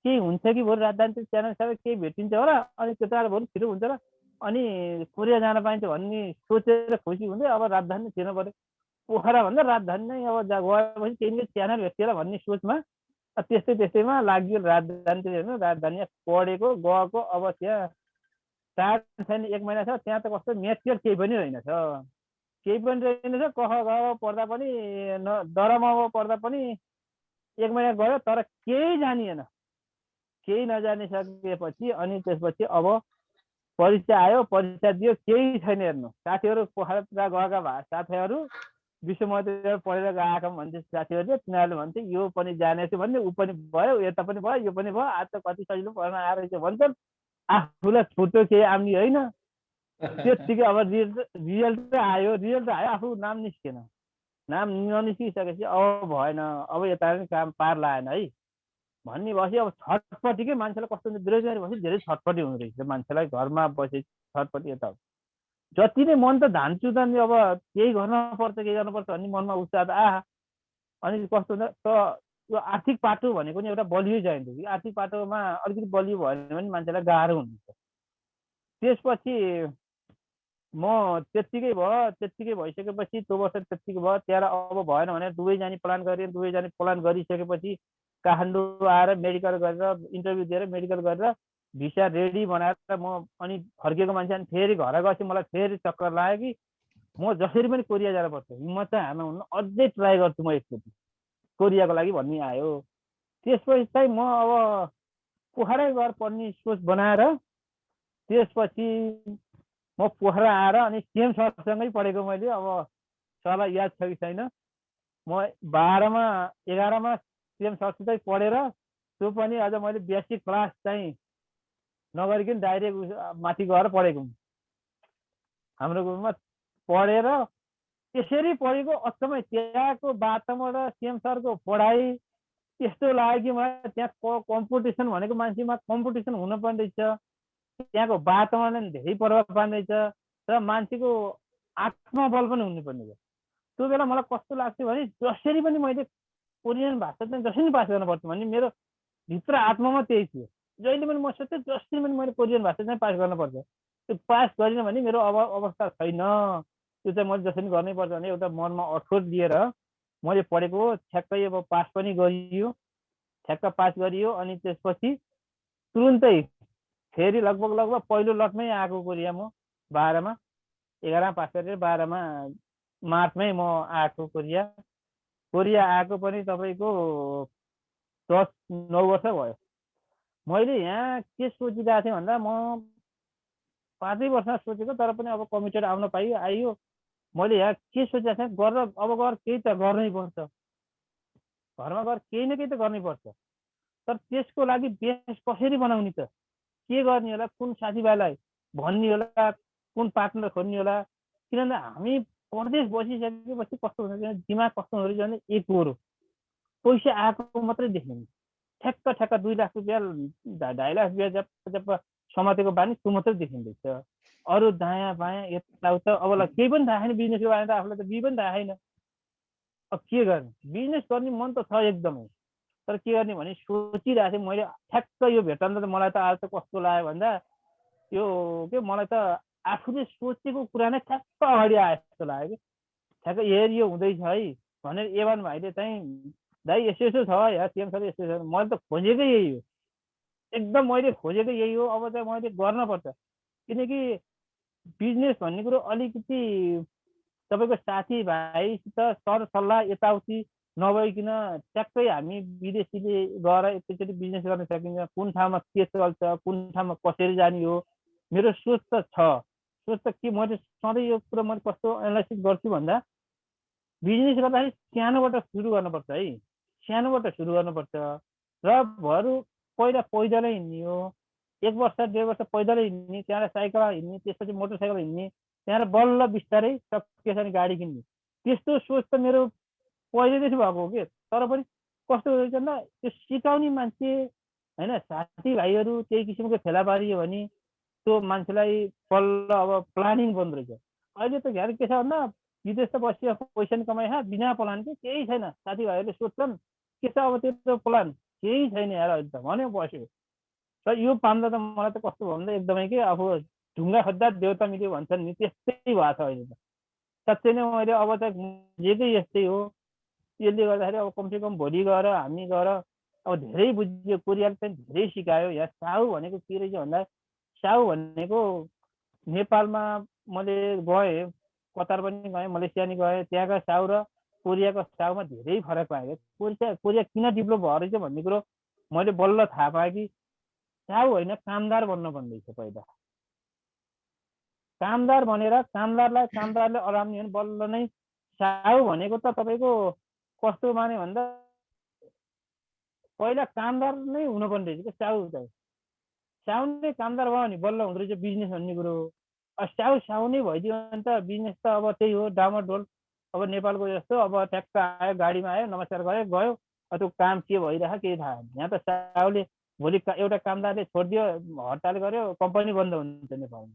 केही हुन्छ कि बरु राजधानीतिर च्यानल सबै केही भेटिन्छ होला अनि त्यता बरु छिटो हुन्छ र अनि कोरिया जान पाइन्छ भन्ने सोचेर खुसी हुँदै अब राजधानी छिर्नु पर्यो। पोखरा भन्दा राजधानी नै अब गएपछि केही च्यानल भेट्छ होला भन्ने सोचमा त्यस्तैमा लाग्यो राजधानीतिर हेर्नु। राजधानी पढेको गएको अब त्यहाँ टाढो छैन 1 महिना छ। त्यहाँ त कस्तो म्याचर केही पनि रहेनछ। कख ग पढ्दा पनि दरमा पढ्दा पनि 1 महिना गयो तर केही जानिएन। केही नजानिसकेपछि अनि त्यसपछि अब परीक्षा आयो। परीक्षा दियो केही छैन हेर्नु। साथीहरू पोखरातिर गएका साथीहरू विश्वमतिर पढेर गएका भन्थे साथीहरूले तिनीहरूले भन्थे यो पनि जानेछु भन्ने ऊ पनि भयो यता पनि भयो यो पनि भयो आज त कति सजिलो पढ्न आएर रहेछ भन्छन्। आफूलाई छुट्टो केही आउने होइन। त्यतिकै अब रिजल्ट आयो आफू नाम निस्केन। नाम ननिस्किसकेपछि अब भएन अब यता पनि काम पार लागेन है भन्ने भएपछि अब छटपट्टिकै मान्छेलाई कस्तो हुन्छ बेरोजगारी भएपछि धेरै छटपट्टि हुँदो रहेछ मान्छेलाई। घरमा बसे छटपट्टि यता जति नै मन त धान्छु त अब केही गर्नुपर्छ भन्ने मनमा उत्साह त आहा। अनि कस्तो हुन्छ त यो आर्थिक पाटो भनेको नि एउटा बलियो चाहिन्छ कि आर्थिक पाटोमा अलिकति बलियो भएन भने मान्छेलाई गाह्रो हुन्छ। त्यसपछि म त्यत्तिकै भइसकेपछि त्यो वर्ष त्यत्तिकै भयो। त्यहाँ अब भएन भने दुवैजना प्लान गरेँ। दुवैजना प्लान गरिसकेपछि काठमाडौँ आएर मेडिकल गरेर इन्टरभ्यू दिएर मेडिकल गरेर भिसा रेडी बनाएर म अनि फर्केको मान्छे अनि फेरि घर गएपछि मलाई फेरि चक्कर लाग्यो कि म जसरी पनि कोरिया जानुपर्छ। हिम्मत चाहिँ हार्नु हुन्न अझै ट्राई गर्छु म एकचोटि कोरियाको लागि भन्ने आयो। त्यसपछि चाहिँ म अब पोखरै गएर पढ्ने सोच बनाएर त्यसपछि म पोखरा आएर अनि सिएम सरसँगै पढेको मैले। अब सरलाई याद छ कि छैन म 12मा 11मा सिएम सरसितै पढेर त्यो पनि अझ मैले बेसिक क्लास चाहिँ नगरिकन डाइरेक्ट माथि गएर पढेको हाम्रो ग्रुपमा पढेर त्यसरी पढेको अचम्मै त्यहाँको वातावरण सिएम सरको पढाइ त्यस्तो लाग्यो कि मलाई त्यहाँ कम्पिटिसन भनेको मान्छेमा कम्पिटिसन हुनुपर्ने रहेछ, त्यहाँको वातावरण धेरै प्रभाव पार्दैछ र मान्छेको आत्मबल पनि हुनुपर्ने छ। त्यो बेला मलाई कस्तो लाग्थ्यो भने जसरी पनि मैले कोरियन भाषा चाहिँ जसरी पनि पास गर्नुपर्छ भन्ने मेरो भित्र आत्मामा त्यही थियो। जहिले पनि म सोध्थेँ जसरी पनि मैले कोरियन भाषा चाहिँ पास गर्नुपर्छ, त्यो पास गरिनँ भने मेरो अवस्था छैन, त्यो चाहिँ मैले जसरी गर्नै पर्छ भने एउटा मनमा अठोट लिएर मैले पढेको। ठ्याक्कै अब पास पनि गरियो, ठ्याक्क पास गरियो। अनि त्यसपछि तुरुन्तै फेरि लगभग पहिलो लटमै आएको कोरिया म 12 मा, 11 पास गरेर 12 मा मार्चमै म आएको कोरिया आएको पनि तपाईँको 10-9 वर्ष भयो। मैले यहाँ के सोचिरहेको थिएँ भन्दा म 5 वर्षमा सोचेको, तर पनि अब कमिटेड आउन आइयो। मैले यहाँ के सोचेको थिएँ, अब गएर केही त गर्नै पर्छ, घरमा गएर केही न केही त गर्नै पर्छ। तर त्यसको लागि बेस कसरी बनाउने त, के गर्ने होला, कुन साथीभाइलाई भन्ने होला, कुन पार्टनर खोज्ने होला। किनभने हामी परदेश बसिसकेपछि कस्तो हुन्छ भने दिमाग कस्तो हुँदो रहेछ भने एक हो, पैसा आएको मात्रै देख्ने, ठ्याक्क 2 लाख रुपियाँ 2.5 लाख रुपियाँ जप समातेको बानी त्यो मात्रै देखिँदैछ। अरू दायाँ बायाँ यताउता अब केही पनि थाहा छैन, बिजनेसको बारेमा त आफूलाई त बिही पनि थाहा छैन। अब के गर्ने, बिजनेस गर्ने मन त छ एकदमै, तर के गर्ने भने सोचिरहेको थिएँ मैले। ठ्याक्क यो भेट्दा त मलाई त आज त कस्तो लाग्यो भन्दा यो के मलाई त आफूले सोचेको कुरा नै ठ्याक्क अगाडि आए जस्तो लाग्यो कि ठ्याक्क यो हुँदैछ है भनेर एवान भाइले चाहिँ दाइ यसो छ या सिएम सर यसो छ, मैले त खोजेकै यही हो, एकदम मैले खोजेकै यही हो। अब चाहिँ मैले गर्नुपर्छ, किनकि बिजनेस भन्ने कुरो अलिकति तपाईँको साथीभाइसित सरसल्लाह यताउति नभइकन ट्याक्कै हामी विदेशीले गएर एकैचोटि बिजनेस गर्न सकिन्छ। कुन ठाउँमा के चल्छ, कुन ठाउँमा कसरी जाने हो, मेरो सोच त छ। सोच त के मैले सधैँ यो कुरो मैले कस्तो एनालाइसिस गर्छु भन्दा बिजनेस गर्दाखेरि सानोबाट सुरु गर्नुपर्छ है, सानोबाट सुरु गर्नुपर्छ। र बरु पहिला पैदलै हिँड्ने हो, 1 वर्ष 1.5 वर्ष पैदलै हिँड्ने, त्यहाँबाट साइकल हिँड्ने, त्यसपछि मोटरसाइकल हिँड्ने, त्यहाँबाट बल्ल बिस्तारै सकेछ भने गाडी किन्ने। त्यस्तो सोच त मेरो पहिलेदेखि भएको हो कि। तर पनि कस्तो रहेछ भन्दा त्यो सिकाउने मान्छे होइन, साथीभाइहरू त्यही किसिमको फेला पारियो भने त्यो मान्छेलाई बल्ल अब प्लानिङ बन्द रहेछ। अहिले त घ्यार के छ भन्दा विदेश त बसियो, पैसा नि कमाइहा, बिना प्लान के केही छैन। साथीभाइहरूले सोध्छन् के छ अब त्यो प्लान, केही छैन यार अहिले त भन्यो बस्यो। र यो पाउँदा त मलाई त कस्तो भयो भन्दा एकदमै के आफू ढुङ्गा खोज्दा देउता मिल्यो भन्छन् नि, त्यस्तै भएको छ अहिले त। साँच्चै नै मैले अब त बुझेकै यस्तै हो। यसले गर्दाखेरि अब कमसेकम भोलि गएर हामी गएर अब धेरै बुझ्यो, कोरियाले चाहिँ धेरै सिकायो। यहाँ साहु भनेको के रहेछ भन्दा साहु भनेको नेपालमा मैले गएँ, कतार पनि गएँ, मलेसिया नि गएँ, त्यहाँका साहु र कोरियाको साहुमा धेरै फरक पाएँ। कोरिया किन डेभलप भयो रहेछ भन्ने कुरो मैले बल्ल थाहा पाएँ कि साहु होइन कामदार बन्न भन्दैछ। पहिला कामदार भनेर कामदारले अराम्ने भने बल्ल नै साहु भनेको त तपाईँको कस्तो माने भन्दा पहिला कामदार नै हुनुपर्ने रहेछ कि साहु चाहिँ। साहु नै कामदार भयो भने बल्ल हुँदो रहेछ बिजनेस भन्ने कुरो। साहु नै भइदियो भने त बिजनेस त अब त्यही हो डामाडोल। अब नेपालको जस्तो अब ट्याक्क आयो, गाडीमा आयो, नमस्कार गयो गयो, त्यो काम के भइरहेको केही थाहा छैन। यहाँ त साहुले भोलि एउटा कामदारले छोडिदियो, हडताल गर्यो, कम्पनी बन्द हुन्छ नेपालमा।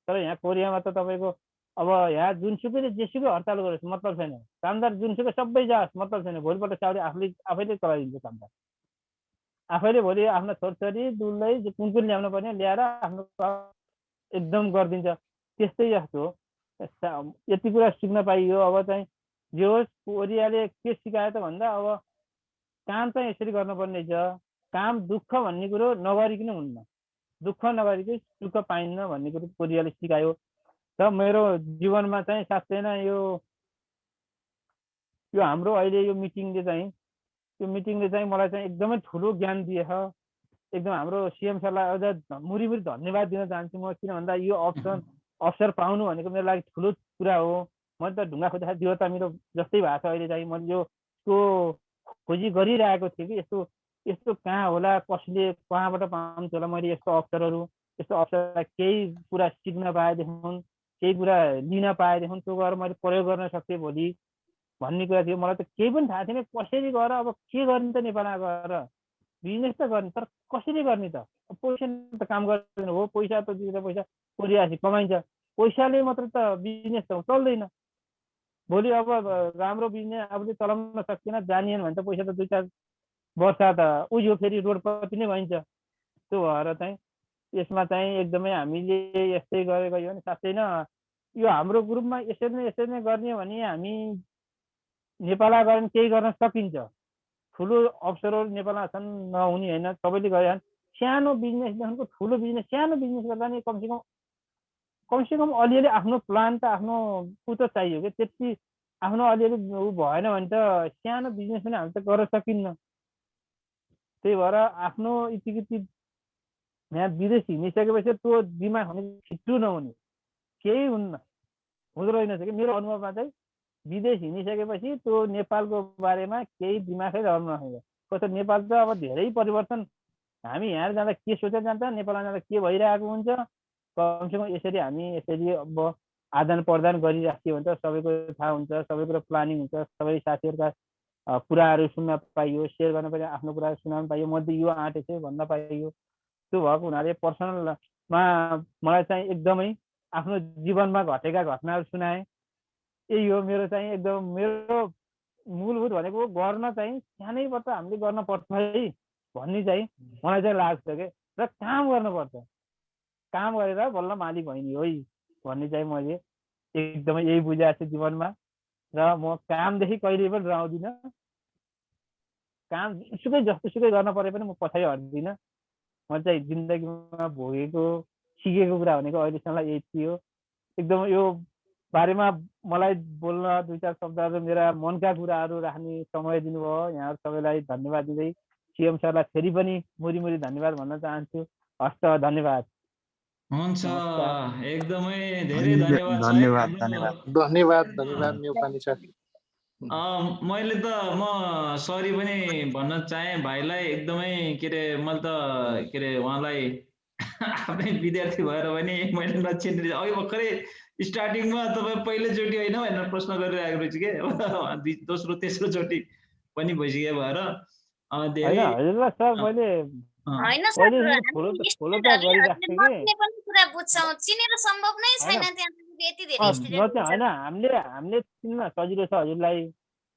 तर यहाँ कोरियामा त तपाईँको अब यहाँ जुनसुकैले जेसुकै हडताल गरोस् मतलब छैन, कामदार जुनसुकै सबै जाओस् मतलब छैन। भोलिपल्ट साहुले आफैले चलाइदिन्छ कामदार, आफैले भोलि आफ्नो छोरछोरी दुलै कुन कुन ल्याउनु पर्ने ल्याएर आफ्नो एकदम गरिदिन्छ। त्यस्तै जस्तो हो। यति कुरा सिक्न पाइयो। अब चाहिँ जे होस् कोरियाले के सिकायो त भन्दा अब काम चाहिँ यसरी गर्नुपर्ने रहेछ, काम दुःख भन्ने कुरो नगरिकन हुन्न, दुःख नगरिकन सुख पाइन्न भन्ने कुरो कोरियाले सिकायो। र मेरो जीवनमा चाहिँ साँच्चै नै यो हाम्रो अहिले यो मिटिङले चाहिँ मलाई चाहिँ एकदमै ठुलो ज्ञान दिएछ। एकदम हाम्रो सिएम सरलाई अझ मुरीमुरी धन्यवाद दिन चाहन्छु म। किन भन्दा यो अवसर पाउनु भनेको मेरो लागि ठुलो कुरा हो। मैले त ढुङ्गा खोज्दाखेरि देउता मेरो जस्तै भएको छ। अहिले चाहिँ मैले यो खोजी गरिरहेको थिएँ कि यस्तो कहाँ होला, कसले कहाँबाट पाउँछ होला मैले यस्तो अवसरहरू। यस्तो अवसरलाई केही कुरा सिक्न पाएदेखि, केही कुरा लिन पाएदेखि त्यो गएर मैले प्रयोग गर्न सक्थेँ भोलि। भन्ने कुरा थियो। मलाई त केही पनि थाहा थिएन कसरी गएर अब के गर्ने त नेपालमा गएर बिजनेस त गर्ने, तर कसरी गर्ने त? पैसा त काम गर्दैन हो, पैसा त दुईवटा पैसा परिरहेको कमाइन्छ, पैसाले मात्र त बिजनेस त चल्दैन। भोलि अब राम्रो बिजनेस आफूले चलाउन सकिएन जानिएन भने त पैसा त 2-4 वर्ष त उयो फेरि रोडपट्टि नै भइन्छ। त्यो भएर चाहिँ यसमा चाहिँ एकदमै हामीले यस्तै गरेको हो भने साँच्चै न यो हाम्रो ग्रुपमा यसरी नै गर्ने भने हामी नेपालमा गएर केही गर्न सकिन्छ। ठुलो अवसरहरू नेपालमा छन् नहुने होइन, सबैले गरे सानो बिजनेसदेखिको ठुलो बिजनेस, सानो बिजनेस गर्दा नि कमसेकम अलिअलि आफ्नो प्लान त आफ्नो ऊ त चाहियो कि, त्यति आफ्नो अलिअलि ऊ भएन भने त सानो बिजनेस पनि हामी त गर्न सकिन्न। त्यही भएर आफ्नो इति यहाँ विदेश हिँडिसकेपछि त्यो दिमाग हुने छिट्टो नहुने केही हुँदो रहेनछ कि मेरो अनुभवमा चाहिँ विदेश हिँडिसकेपछि त्यो नेपालको बारेमा केही दिमागै रहनु नसक्छ। कस्तो नेपाल त अब धेरै परिवर्तन, हामी यहाँ जाँदा के सोचेर जान्छ, नेपालमा जाँदा के भइरहेको हुन्छ, कमसेकम यसरी हामी यसरी अब आदान प्रदान गरिराख्यो भने त सबैको थाहा हुन्छ, सबै कुरो प्लानिङ हुन्छ, सबै साथीहरूका कुराहरू सुन्न पाइयो, सेयर गर्न पाइयो, आफ्नो कुराहरू सुनाउन पाइयो, मध्ये यो आँटेको छु भन्न पाइयो। त्यो भएको हुनाले पर्सनलमा मलाई चाहिँ एकदमै आफ्नो जीवनमा घटेका घटनाहरू सुनाएँ। यही हो मेरो चाहिँ एकदम मेरो मूलभूत भनेको गर्न चाहिँ सानैबाट हामीले गर्न पर्छ है भन्ने चाहिँ मलाई चाहिँ लाग्छ कि, र काम गर्नुपर्छ, काम गरेर बल्ल मालिक भइने हो भन्ने चाहिँ मैले एकदमै यही बुझाएको छु जीवनमा। र म कामदेखि कहिले पनि डराउँदिनँ, काम जस्तोसुकै गर्न परे पनि म पछाडि हट्दिनँ। म चाहिँ जिन्दगीमा भोगेको सिकेको कुरा भनेको अहिलेसम्म यही थियो। एकदम यो बारेमा मलाई बोल्न 2-4 शब्दहरू मेरा मनका कुराहरू राख्ने समय दिनुभयो। यहाँ सबैलाई धन्यवाद दिँदै सिएम सरलाई फेरि पनि मुरी धन्यवाद भन्न चाहन्छु। हस्त धन्यवाद। हुन्छ, एकदमै धेरै धन्यवाद। धन्यवाद न्युपाने सर। मैले त म सरी पनि भन्न चाहेँ भाइलाई, एकदमै के अरे मैले त के अरे उहाँलाई आफ्नै विद्यार्थी भएर पनि मैले नचिने, अघि भर्खरै स्टार्टिङमा तपाईँ पहिलोचोटि होइन भनेर प्रश्न गरिरहेको रहेछु कि, दोस्रो तेस्रो चोटि पनि भइसक्यो भएर धेरै सर मैले होइन सर, नचिने पनि कुरा बुझ्छौँ, चिनेर सम्भव नै छैन त्यहाँ यति धेरै स्टुडेन्ट होइन। हामीले चिन्न सजिलो छ हजुरलाई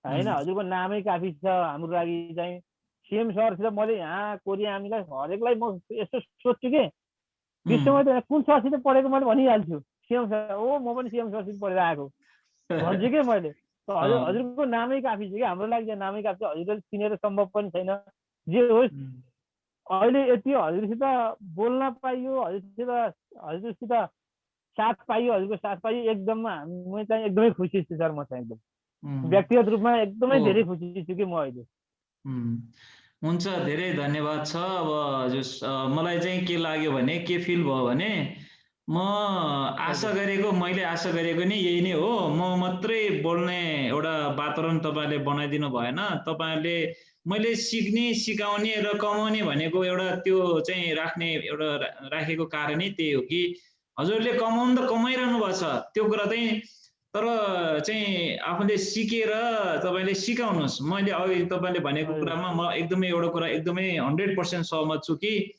होइन, हजुरको नामै काफी छ हाम्रो लागि चाहिँ। सिएम सरसित मैले यहाँ कोरिया हामीलाई हरेकलाई म यस्तो सोध्छु कि विश्वमा कुन सरसित पढेको मैले भनिहाल्छु, सिएम सर हो म पनि सिएम सरसित पढेर आएको भन्छु कि मैले। हजुरको नामै काफी छ कि हाम्रो लागि चाहिँ, नामै काफी छ। हजुरले चिनेर सम्भव पनि छैन। जे होस् अहिले यति हजुरसित बोल्न पाइयो, हजुरसित साथ पाइयो, हजुरको साथ पाइयो, एकदम म चाहिँ एकदमै खुसी छु सर। म चाहिँ एकदम व्यक्तिगत रूपमा एकदमै धेरै खुसी छु कि म अहिले। हुन्छ, धेरै धन्यवाद छ। अब मलाई चाहिँ के लाग्यो भने, के फिल भयो भने, मैले आशा गरेको नि यही नै हो। म मात्रै बोल्ने एउटा वातावरण तपाईँले बनाइदिनु भएन। तपाईँहरूले मैले सिक्ने, सिकाउने र कमाउने भनेको एउटा त्यो चाहिँ राखेको कारणै त्यही हो कि हजुरले कमाउनु त कमाइरहनु भएको छ, त्यो कुरा चाहिँ, तर चाहिँ आफूले सिकेर तपाईँले सिकाउनुहोस्। मैले अघि तपाईँले भनेको कुरामा म एकदमै एउटा कुरा एकदमै 100% सहमत छु कि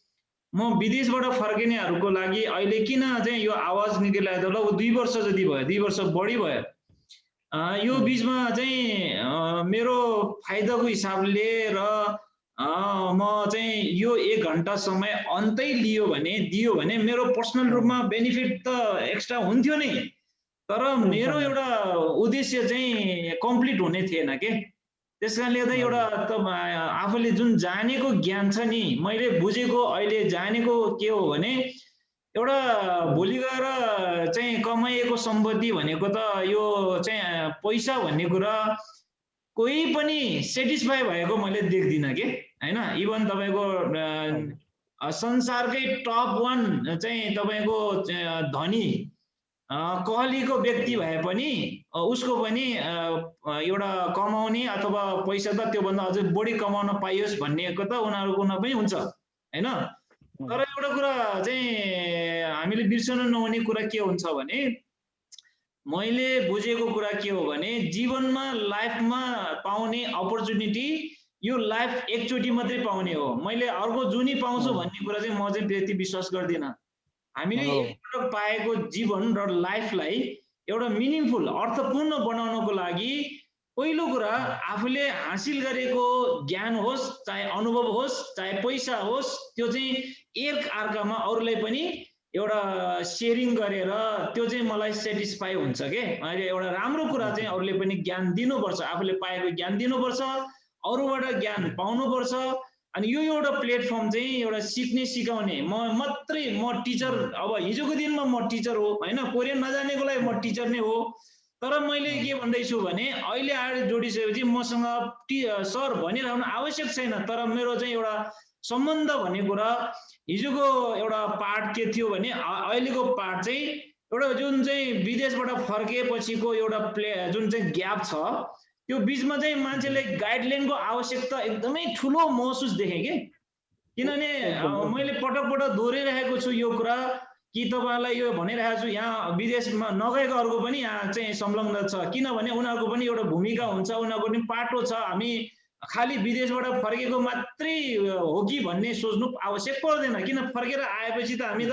म विदेशबाट फर्किनेहरूको लागि अहिले किन चाहिँ यो आवाज निकालिरहेको ल 2 वर्ष जति भयो, 2 वर्ष बढी भयो। यो बिचमा चाहिँ मेरो फाइदाको हिसाबले र म चाहिँ यो 1 घन्टा समय अन्तै दियो भने मेरो पर्सनल रूपमा बेनिफिट त एक्स्ट्रा हुन्थ्यो नै, तर मेरो एउटा उद्देश्य चाहिँ कम्प्लिट हुने थिएन के। त्यस कारणले गर्दा एउटा आफूले जुन जानेको ज्ञान छ नि, मैले बुझेको अहिले जानेको के हो भने एउटा भोलि गएर चाहिँ कमाइएको सम्पत्ति भनेको त यो चाहिँ पैसा भन्ने कुरा कोही पनि सेटिस्फाई भएको मैले देख्दिनँ के हैन। इभन तपाईको संसारकै टप 1 चाहिँ तपाईको धनी कहलीको व्यक्ति भए पनि उसको पनि एउटा कमाउने अथवा पैसा त त्योभन्दा अझै बढी कमाउन पाइयोस् भन्नेको त उनीहरुको पनि हुन्छ हैन। तर एउटा कुरा चाहिँ हामीले बिर्सनु नहुने कुरा के हुन्छ भने मैले बुझेको कुरा के हो भने जीवनमा लाइफमा पाउने अपर्च्युनिटी यो लाइफ एकचोटि मात्रै पाउने हो। मैले अर्को जुनी पाउँछु भन्ने कुरा चाहिँ म चाहिँ त्यति विश्वास गर्दिनँ। हामीले एकपटक पाएको जीवन र लाइफलाई एउटा मिनिङफुल अर्थपूर्ण बनाउनको लागि पहिलो कुरा आफूले हासिल गरेको ज्ञान होस्, चाहे अनुभव होस्, चाहे पैसा होस्, त्यो चाहिँ एक अर्कामा अरूलाई पनि एउटा शेयरिङ गरेर त्यो चाहिँ मलाई सेटिस्फाई हुन्छ के। अहिले एउटा राम्रो कुरा चाहिँ अरूले पनि ज्ञान दिनुपर्छ, आफूले पाएको ज्ञान दिनुपर्छ, अरूबाट ज्ञान पाउनुपर्छ। अनि यो एउटा प्लेटफर्म चाहिँ एउटा सिक्ने सिकाउने म टिचर, अब हिजोको दिनमा म टिचर हो हैन, कोरियन नजानेकोलाई म टिचर नै हो। तर मैले के भन्दैछु भने अहिले आएर जोडिसकेपछि मसँग सर भनिरहनु आवश्यक छैन, तर मेरो चाहिँ एउटा सम्बन्ध भन्ने कुरा हिजोको एउटा पार्ट के थियो भने अहिलेको पार्ट चाहिँ एउटा जुन चाहिँ विदेशबाट फर्किएपछिको एउटा जुन चाहिँ ग्याप छ त्यो बीचमा चाहिँ मान्छेले गाइडलाइनको आवश्यकता एकदमै ठुलो महसुस देखेँ के। किनभने मैले पटक पटक दोहोऱ्याइरहेको छु यो कुरा कि तपाईहरुलाई यो भनिरहेको छु, यहाँ विदेशमा नगएकोहरुको पनि यहाँ चाहिँ संलग्न छ, किनभने उनीहरुको पनि एउटा भूमिका हुन्छ, उनीहरुको पनि पाटो छ। हामी खाली विदेशबाट फर्केको मात्रै हो कि भन्ने सोच्नु आवश्यक पर्दैन, किन फर्केर आएपछि त हामी त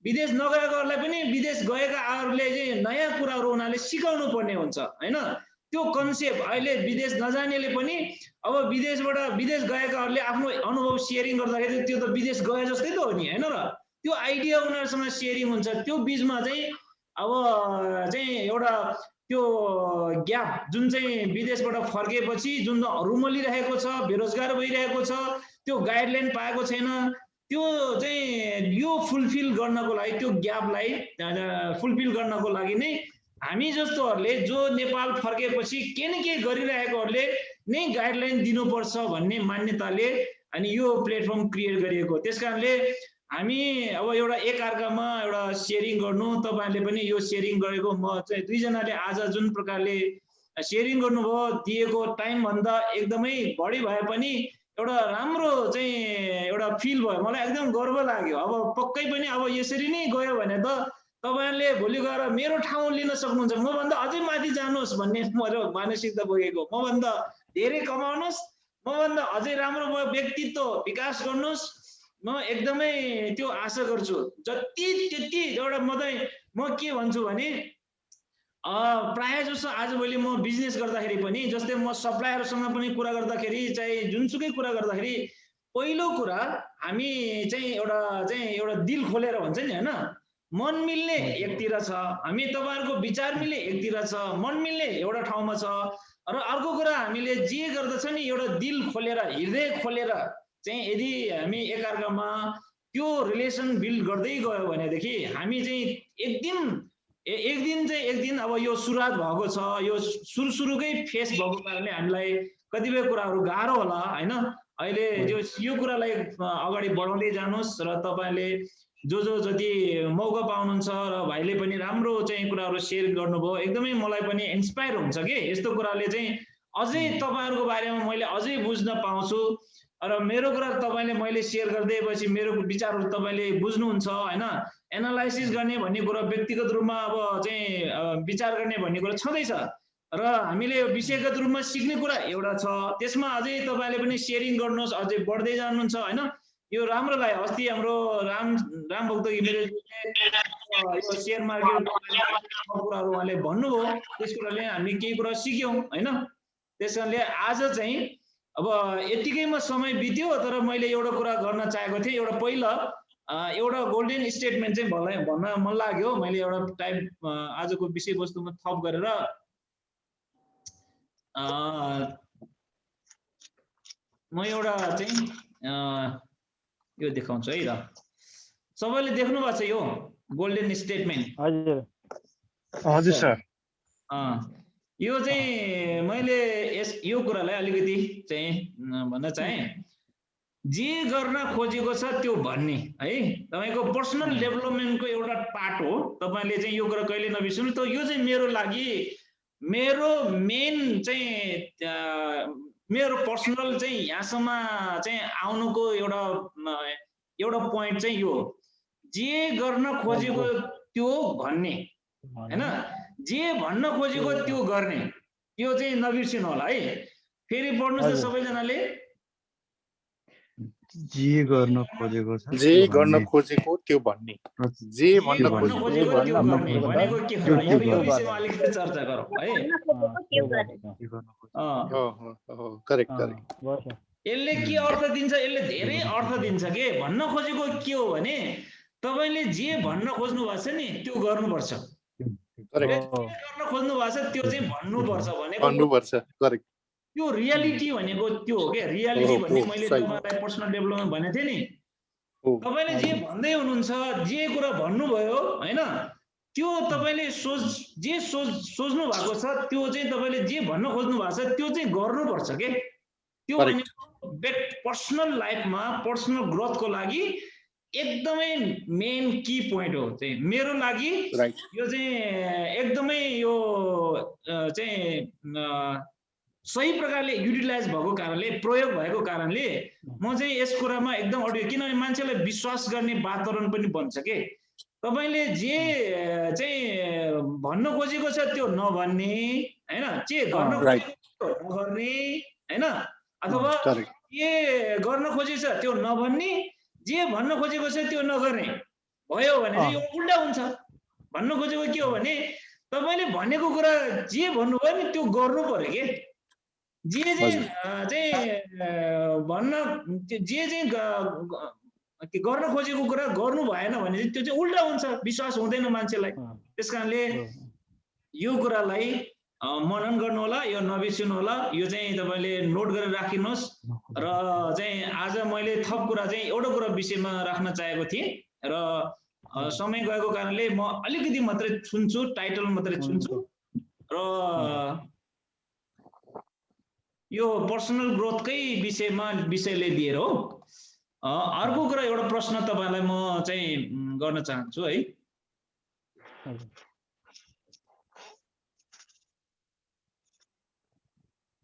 विदेश नगएकोहरुलाई पनि विदेश गएकाहरुले चाहिँ नयाँ कुराहरु उनीहरुले सिकाउनु पर्ने हुन्छ हैन। त्यो कन्सेप्ट अहिले विदेश नजानेले पनि अब विदेश गएकाहरुले आफ्नो अनुभव शेयरिङ गर्दाखेरि त्यो त विदेश गए जस्तै त हो नि हैन र। त्यो आइडिया उनीहरुसँग शेयरिङ हुन्छ। त्यो बीचमा चाहिँ अब चाहिँ एउटा त्यो ग्याप जुन चाहिँ विदेशबाट फर्केपछि जुन रुमलिरहेको छ, बेरोजगार भइरहेको छ, त्यो गाइडलाइन पाएको छैन, त्यो चाहिँ यो फुलफिल गर्नको लागि, त्यो ग्यापलाई फुलफिल गर्नको लागि नै हामी जस्तोहरुले जो नेपाल फर्केपछि के न के गरिरहेकोहरुले नै गाइडलाइन दिनुपर्छ भन्ने मान्यताले अनि यो प्लेटफर्म क्रिएट गरिएको। त्यसकारणले हामी अब एउटा एकअर्कामा एउटा शेयरिङ गर्नु, तपाईहरुले पनि यो शेयरिङ गरेको म चाहिँ दुईजनाले आज जुन प्रकारले शेयरिङ गर्नुभयो दिएको टाइम भन्दा एकदमै बढी भए पनि एउटा राम्रो चाहिँ एउटा फिल भयो, मलाई एकदम गर्व लाग्यो। अब पक्कै पनि अब यसरी नै गयो भने त तपाईहरुले भोलि गएर मेरो ठाउँ लिन सक्नुहुन्छ, म भन्दा अझै माथि जानुहोस् भन्ने मेरो मानसिकता बोकेको। म भन्दा धेरै कमाउनुहोस्, म भन्दा अझै राम्रो व्यक्तित्व विकास गर्नुहोस्, म एकदमै त्यो आशा गर्छु। जति त्यति एउटा म के भन्छु भने प्राय जसो आजभोलि म बिजनेस गर्दाखेरि पनि, जस्तै म सप्लायरसँग पनि कुरा गर्दाखेरि चाहे जुनसुकै कुरा गर्दाखेरि पहिलो कुरा हामी चाहिँ एउटा दिल खोलेर भन्छ नि हैन, मन मिल्ने एकतिर छ, हामी तपाईहरुको विचार मिल्ने एकतिर छ, मन मिल्ने एउटा ठाउँमा छ। र अर्को कुरा हामीले जे गर्दछ नि एउटा दिल खोलेर, हृदय खोलेर चाहिँ यदि हामी एकअर्कामा त्यो रिलेसन बिल्ड गर्दै गयो भनेदेखि हामी चाहिँ एक दिन अब यो सुरुवात भएको छ, यो सुरुकै फेस भएको कारणले हामीलाई कतिपय कुराहरु गाह्रो होला हैन। अहिले यो कुरालाई अगाडि बढाउँदै जानुहोस् र तपाईहरुले जो जति मौका पाउनुहुन्छ र भाइले पनि राम्रो चाहिँ कुराहरु शेयर गर्नुभयो, एकदमै मलाई पनि इन्स्पायर हुन्छ के। यस्तो कुराले चाहिँ अझै तपाईहरुको बारेमा मैले अझै बुझ्न पाउँछु र मेरो कुरा तपाईले मैले शेयर गर्दैपछि मेरो विचारहरु तपाईले बुझ्नुहुन्छ हैन। एनालाइसिस गर्ने भन्ने कुरा व्यक्तिगत रूपमा अब चाहिँ विचार गर्ने भन्ने कुरा छँदैछ र हामीले विषयगत रूपमा सिक्ने कुरा एउटा छ, त्यसमा अझै तपाईले पनि शेयरिङ गर्नुहोस्, अझै बढ्दै जानुहुन्छ हैन। यो राम्रो लाग्यो। अस्ति हाम्रो राम भक्त घिमिरेले यो शेयर मार्केट कुराहरु उहाँले भन्नुभयो, त्यस कुराले हामी केही कुरा सिक्यौं हैन। त्यसकारणले आज चाहिँ अब यतिकैमा समय बित्यो, तर मैले एउटा कुरा गर्न चाहेको थिएँ। एउटा पहिला एउटा गोल्डन स्टेटमेन्ट चाहिँ भन्न मन लाग्यो, मैले एउटा टाइम आजको विषयवस्तुमा थप गरेर म एउटा चाहिँ यो देखाउँछु है। र सबैले देख्नु भएको छ यो गोल्डन स्टेटमेन्ट? हजुर हजुर सर। यो चाहिँ मैले यो कुरालाई अलिकति चाहिँ भन्न चाहे, जे गर्न खोजेको छ त्यो भन्ने है, तपाईको पर्सनल डेभलपमेन्टको एउटा पार्ट हो। तपाईले चाहिँ यो कुरा कहिले नबिर्सनु। त यो चाहिँ मेरो लागि मेरो मेन चाहिँ मेरो पर्सनल चाहिँ यहाँसम्म चाहिँ आउनुको एउटा पोइन्ट चाहिँ यो, जे गर्न खोजेको त्यो भन्ने हैन। जे भन्न खोजेको त्यो गर्ने, यो चाहिँ नबिर्सिनु होला है। फेरि पढ्नुहोस् त सबैजनाले। जे गर्न खोजेको छ जे गर्न खोजेको त्यो भन्ने, जे भन्न भन्न खोजेको खोजेको त्यो गर्ने भनेको के हो? त्यो यो विषयमा अलिकति चर्चा गरौँ है। Correct correct. यसले के अर्थ दिन्छ? यसले धेरै अर्थ दिन्छ के। भन्न खोजेको के हो भने तपाईले जे भन्न खोज्नु भएको छ नि त्यो गर्नुपर्छ। गर्न खोज्नु भएको छ त्यो चाहिँ भन्नुपर्छ भनेको भन्नुपर्छ। करेक्ट। त्यो रियालिटी भनेको त्यो हो के। रियालिटी भन्ने मैले तपाईलाई पर्सनल डेभलपमेन्ट भनेको थिएँ नि। तपाईले जे भन्दै हुनुहुन्छ, जे कुरा भन्नुभयो हैन, त्यो तपाईले जे सोच्नु भएको छ त्यो चाहिँ तपाईले जे भन्न खोज्नु भएको छ त्यो चाहिँ गर्नुपर्छ के। त्यो भनेको पर्सनल लाइफमा पर्सनल ग्रोथको लागि एकदमै मेन की पोइन्ट हो चाहिँ मेरो लागि। यो चाहिँ एकदमै यो चाहिँ सही प्रकारले युटिलाइज भएको कारणले, प्रयोग भएको कारणले म चाहिँ यस कुरामा एकदम अडियो, किनभने मान्छेलाई विश्वास गर्ने वातावरण पनि बन्छ के। तपाईले जे चाहिँ भन्न खोजेको छ त्यो नभन्ने हैन, जे गर्न खोजेको नगर्ने हैन, अथवा के गर्न खोजेको छ त्यो नभन्ने, जे भन्न खोजेको छ त्यो नगर्ने भयो भने चाहिँ यो उल्टा हुन्छ। भन्न खोजेको के हो भने तपाईले भनेको कुरा जे भन्नुभयो नि त्यो गर्नु पर्यो के। जे चाहिँ भन्न जे चाहिँ गर्न खोजेको कुरा गर्नु भएन भने चाहिँ त्यो चाहिँ उल्टा हुन्छ, विश्वास हुँदैन मान्छेलाई। त्यसकारणले यो कुरालाई मनन गर्नु होला, यो नबिर्सिनु होला। यो चाहिँ तपाईले नोट गरेर राखिनुहोस्। र चाहिँ आज मैले थप कुरा चाहिँ एउटा कुरा विषयमा राख्न चाहेको थिएँ र समय गएको कारणले म अलिकति मात्रै छुन्छु, टाइटल मात्रै छुन्छु र यो पर्सनल ग्रोथकै विषयले दिएर हो। अर्को कुरा एउटा प्रश्न तपाईलाई म चाहिँ गर्न चाहन्छु है।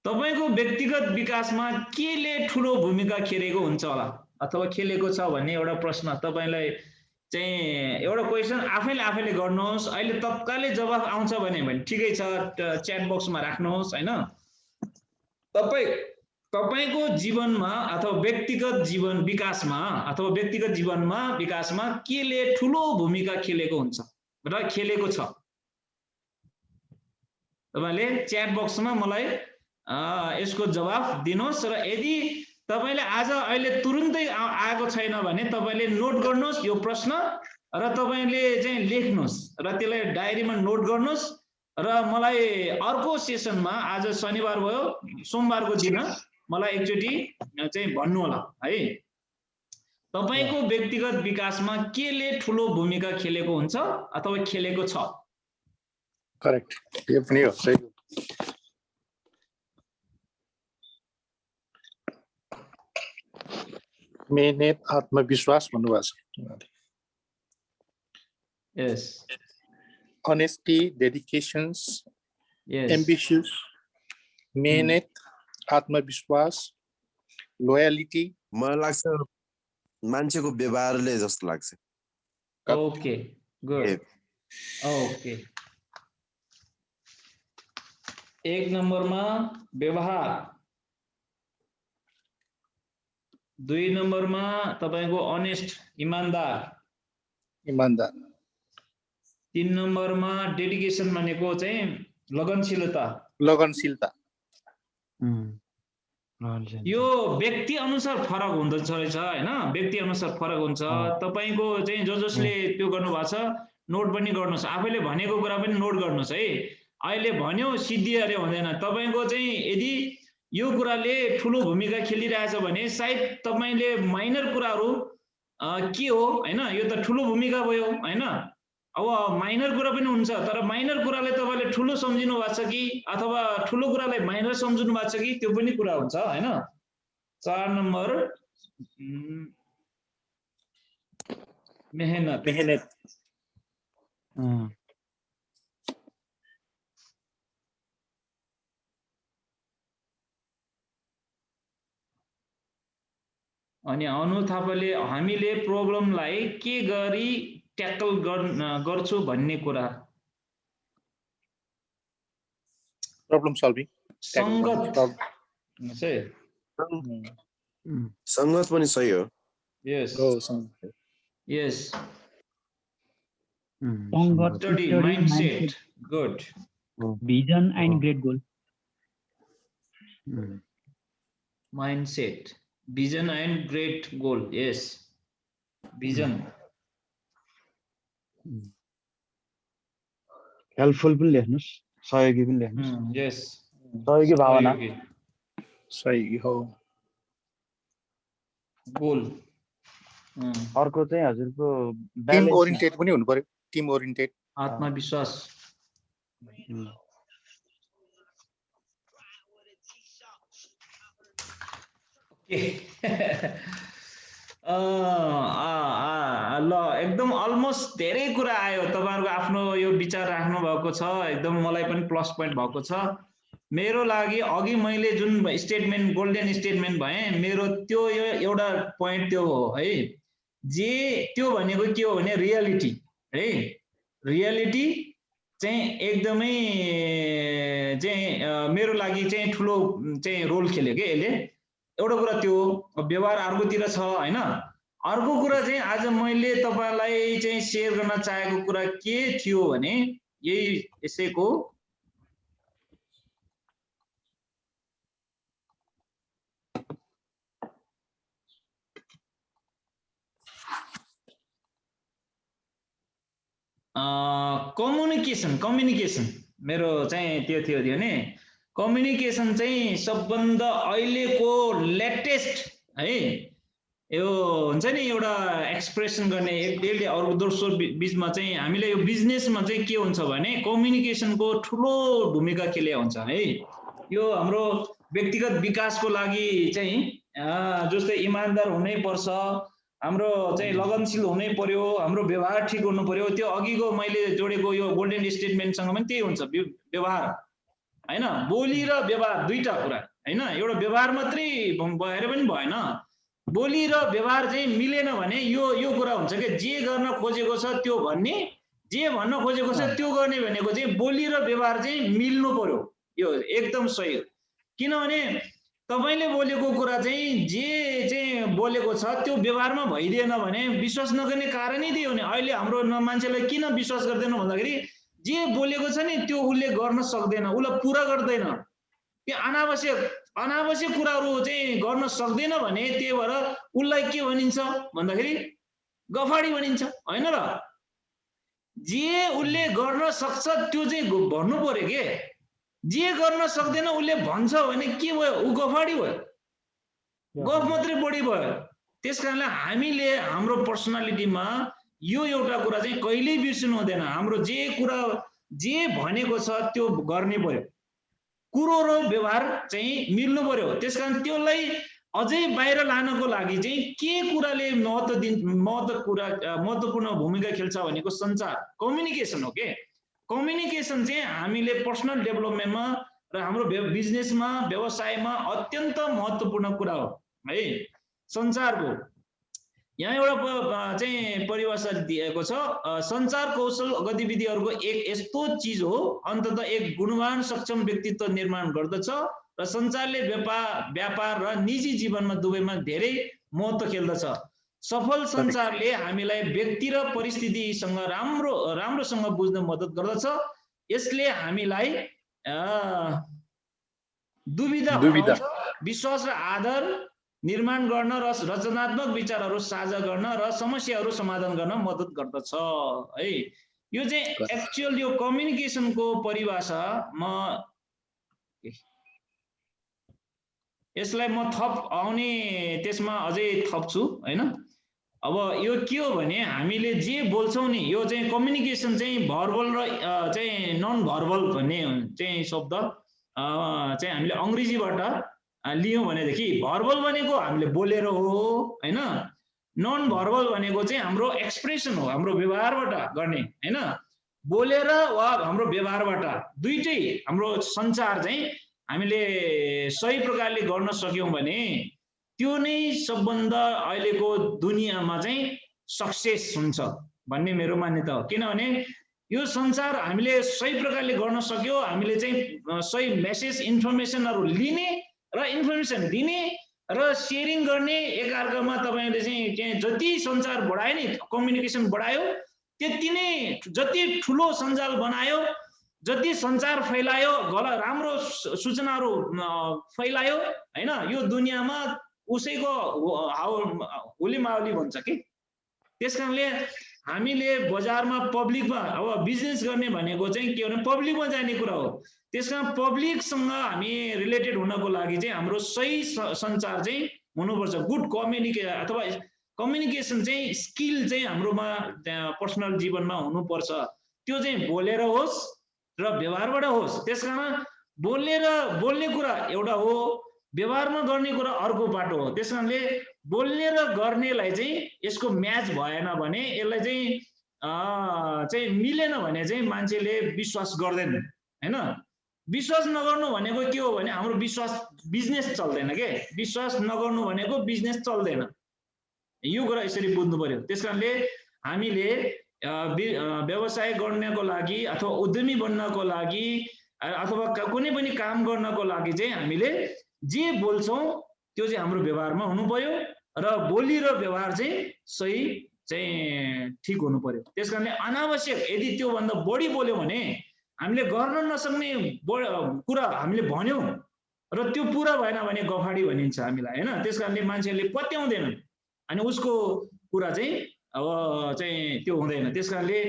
तपाईको व्यक्तिगत विकासमा केले ठुलो भूमिका खेलेको हुन्छ होला अथवा खेलेको छ भन्ने एउटा प्रश्न तपाईलाई चाहिँ एउटा क्वेशन आफैले गर्नुहोस्। अहिले तत्कालै जवाफ आउँछ भने ठिकै छ, च्याट बक्समा राख्नुहोस् हैन। तपाईको जीवनमा अथवा व्यक्तिगत जीवन विकासमा केले ठुलो भूमिका खेलेको हुन्छ र खेलेको छ? तपाईले च्याट बक्समा मलाई यसको जवाफ दिनुहोस्। र यदि तपाईले आज अहिले तुरुन्तै आएको छैन भने तपाईले नोट गर्नुहोस् यो प्रश्न र तपाईले चाहिँ लेख्नुहोस् र त्यसलाई डायरीमा नोट गर्नुहोस् र मलाई अर्को सेसनमा, आज शनिबार भयो, सोमबारको दिन मलाई एकचोटि चाहिँ भन्नु होला है। तपाईको व्यक्तिगत विकासमा केले ठुलो भूमिका खेलेको हुन्छ अथवा खेलेको छ? करेक्ट, यो पनि हो, सही हो। मेहनत, आत्मविश्वास भन्नुभएको छ। यस, honesty, dedications, ambitious, मेहनत, आत्मविश्वास, loyalty। मलाई लाग्छ मान्छेको व्यवहारले जस्तो लाग्छ। Okay, good. ओके, 1 नम्बरमा व्यवहार, 2 नम्बरमा तपाईको अनेस्ट, इमानदार, 3 नम्बरमा डेडिकेसन भनेको चाहिँ लगनशीलता। यो व्यक्ति अनुसार फरक हुन्छ रहेछ हैन, व्यक्ति अनुसार फरक हुन्छ। तपाईको चाहिँ जसले त्यो गर्नु भएको छ नोट पनि गर्नुहोस्, आफैले भनेको कुरा पनि नोट गर्नुहोस् है। अहिले भन्यो सिद्धिहाल्यो हुँदैन। तपाईको चाहिँ यदि यो कुराले ठुलो भूमिका खेलिरहेछ भने सायद तपाईले माइनर कुराहरू के हो हैन, यो त ठुलो भूमिका भयो हैन। अब माइनर कुरा पनि हुन्छ, तर माइनर कुरालाई तपाईले ठुलो सम्झिनु भएको छ कि अथवा ठुलो कुरालाई माइनर सम्झिनु भएको छ कि त्यो पनि कुरा हुन्छ हैन। 4 नम्बर मेहनत। अनि अनु थापाले हामीले प्रब्लमलाई के गरी ट्याकल गर्छु भन्ने कुरा। प्रब्लम सल्भिङ संगत सही सङ्गत पनि सही हो। Yes yes study mindset good vision and great goal. mindset vision and great goal yes vision helpful पनि लेख्नुस्, सहयोगी पनि लेख्नुस्। yes सहयोगी भावना सही हो। goal अर्को चाहिँ हजुरको टिम ओरिएन्टेड पनि हुनु पर्यो। टिम ओरिएन्टेड आत्मविश्वास ल एकदम अलमोस्ट धेरै कुरा आयो तपाईहरुको आफ्नो यो विचार राख्नु भएको छ एकदम मलाई पनि प्लस पोइन्ट भएको छ मेरो लागि अघि मैले जुन स्टेटमेन्ट गोल्डन स्टेटमेन्ट भए मेरो त्यो एउटा पोइन्ट त्यो हो है जे त्यो भनेको के हो भने रियालिटी है रियालिटी चाहिँ एकदमै चाहिँ मेरो लागि चाहिँ ठुलो चाहिँ रोल खेल्यो के यसले एउटा कुरा त्यो व्यवहार अर्कोतिर छ हैन अर्को कुरा चाहिँ आज मैले तपाईलाई चाहिँ शेयर गर्न चाहेको कुरा के थियो भने यही यसैको कम्युनिकेसन मेरो चाहिँ त्यो थियो भने कम्युनिकेसन चाहिँ सबभन्दा अहिलेको लेटेस्ट है यो हुन्छ नि एउटा एक्सप्रेसन गर्ने एकले अरु दोस्रो बीचमा चाहिँ हामीले यो बिजनेसमा चाहिँ के हुन्छ भने कम्युनिकेसनको ठुलो भूमिका खेले हुन्छ है यो हाम्रो व्यक्तिगत विकासको लागि चाहिँ जस्तै इमानदार हुनै पर्छ हाम्रो चाहिँ लगनशील हुनै पर्यो हाम्रो व्यवहार ठीक हुनु पर्यो त्यो अघिको मैले जोडेको यो गोल्डन स्टेटमेन्टसँग पनि त्यही हुन्छ व्यवहार हैन बोली र व्यवहार दुईटा कुरा हैन एउटा व्यवहार मात्रै भएर पनि भएन बोली र व्यवहार चाहिँ मिलेन भने यो कुरा हुन्छ के जे गर्न खोजेको छ त्यो भन्ने जे भन्न खोजेको छ त्यो गर्ने भनेको चाहिँ बोली र व्यवहार चाहिँ मिल्नु पर्यो यो एकदम सही हो किनभने तपाईले बोलेको कुरा चाहिँ जे चाहिँ बोलेको छ त्यो व्यवहारमा भइदिएन भने विश्वास नगर्ने कारणै त्यही हो नि अहिले हाम्रो मान्छेलाई किन विश्वास गर्दैन भन्दाखेरि जे बोलेको छ नि त्यो उले गर्न सक्दैन उले पूरा गर्दैन त्यो अनावश्यक कुराहरु चाहिँ गर्न सक्दैन भने त्यही भएर उलाई के भनिन्छ भन्दाखेरि गफाडी भनिन्छ हैन र जे उले गर्न सक्छ त्यो चाहिँ भन्नु पर्यो के जे गर्न सक्दैन उले भन्छ भने के भयो उ गफाडी भयो गफ मात्रै बढी भयो त्यसकारणले हामीले हाम्रो पर्सनालिटीमा यो एउटा कुरा चाहिँ कहिल्यै बिर्सनु हुँदैन हाम्रो जे कुरा जे भनेको छ त्यो गर्ने पर्यो कुरो र व्यवहार चाहिँ मिल्नु पर्यो त्यसकारण त्यसलाई अझै बाहिर लानको लागि चाहिँ के कुराले महत्त्वपूर्ण भूमिका खेल्छ भनेको सञ्चार कम्युनिकेसन हो के कम्युनिकेसन चाहिँ हामीले पर्सनल डेभलपमेन्टमा र हाम्रो बिजनेसमा व्यवसायमा अत्यन्त महत्त्वपूर्ण कुरा हो है सञ्चारको यहाँ एउटा चाहिँ परिभाषा दिएको छ सञ्चार कौशल गतिविधिहरूको एक यस्तो चीज हो अन्ततः एक गुणवान सक्षम व्यक्तित्व निर्माण गर्दछ र सञ्चारले व्यापार र निजी जीवनमा दुवैमा धेरै महत्त्व खेल्दछ सफल सञ्चारले हामीलाई व्यक्ति र परिस्थितिसँग राम्रोसँग बुझ्न मद्दत गर्दछ यसले हामीलाई दुविधा विश्वास र आदर निर्माण गर्न र रचनात्मक विचारहरू साझा गर्न र समस्याहरू समाधान गर्न मद्दत गर्दछ है यो चाहिँ एक्चुअल यो कम्युनिकेसनको परिभाषा म यसलाई म थप आउने त्यसमा अझै थप्छु हैन अब यो के हो भने हामीले जे बोल्छौं नि यो चाहिँ कम्युनिकेसन चाहिँ भर्बल र चाहिँ नन भर्बल भन्ने चाहिँ शब्द चाहिँ हामीले अंग्रेजीबाट लियौं भनेदेखि भर्बल भनेको हामीले बोलेर हो हैन नन भर्बल भनेको चाहिँ हाम्रो एक्सप्रेसन हो हाम्रो व्यवहारबाट गर्ने हैन बोलेर वा हाम्रो व्यवहारबाट दुईटै हाम्रो सञ्चार चाहिँ हामीले सही प्रकारले गर्न सक्यौं भने त्यो नै सबभन्दा अहिलेको दुनियाँमा चाहिँ सक्सेस हुन्छ भन्ने मेरो मान्यता हो किनभने यो संसार हामीले सही प्रकारले गर्न सक्यो, हामीले चाहिँ सही मेसेज इन्फर्मेसनहरू लिने र इन्फर्मेसन दिने र सेयरिङ गर्ने एकअर्कामा तपाईले चाहिँ जति सञ्चार बढायो नि कम्युनिकेसन बढायो त्यति नै जति ठुलो सञ्जाल बनायो जति सञ्चार फैलायो राम्रो सूचनाहरू फैलायो हैन यो दुनियाँमा उसैको हुलीमावली भन्छ के। त्यसकारणले हामीले बजारमा पब्लिकमा अब बिजनेस गर्ने भनेको चाहिँ के भने पब्लिकमा जाने कुरा हो। त्यसकारण पब्लिकसँग हामी रिलेटेड हुनको लागि चाहिँ हाम्रो सही सञ्चार चाहिँ हुनुपर्छ। गुड अथवा कम्युनिकेसन चाहिँ स्किल चाहिँ हाम्रोमा पर्सनल जीवनमा हुनुपर्छ। त्यो चाहिँ बोलेर होस् र व्यवहारबाट होस्। त्यसकारण बोल्ने कुरा एउटा हो, व्यवहारमा गर्ने कुरा अर्को बाटो हो। त्यसकारणले बोल्ने र गर्नेलाई चाहिँ यसको म्याच भएन भने यसलाई चाहिँ मिलेन भने चाहिँ मान्छेले विश्वास गर्दैन हैन। विश्वास नगर्नु भनेको के हो भने हाम्रो बिजनेस चल्दैन के। विश्वास नगर्नु भनेको बिजनेस चल्दैन। यो कुरा यसरी बुझ्नु पर्यो। त्यसकारणले हामीले व्यवसाय गर्नको लागि अथवा उद्यमी बन्नको लागि अथवा कुनै पनि काम गर्नको लागि चाहिँ हामीले जे बोल्छौं त्यो चाहिँ हाम्रो व्यवहारमा हुनु पर्यो र बोली र व्यवहार चाहिँ सही चाहिँ ठीक हुनु पर्यो। त्यसकारणले अनावश्यक यदि त्यो भन्दा बढी बोल्यो भने हामीले गर्न नसक्ने कुरा हामीले भन्यौं र त्यो पूरा भएन भने गफाडी भनिन्छ हामीलाई हैन। त्यसकारणले मान्छेले पत्याउँदैन अनि उसको कुरा चाहिँ अब चाहिँ त्यो हुँदैन। त्यसकारणले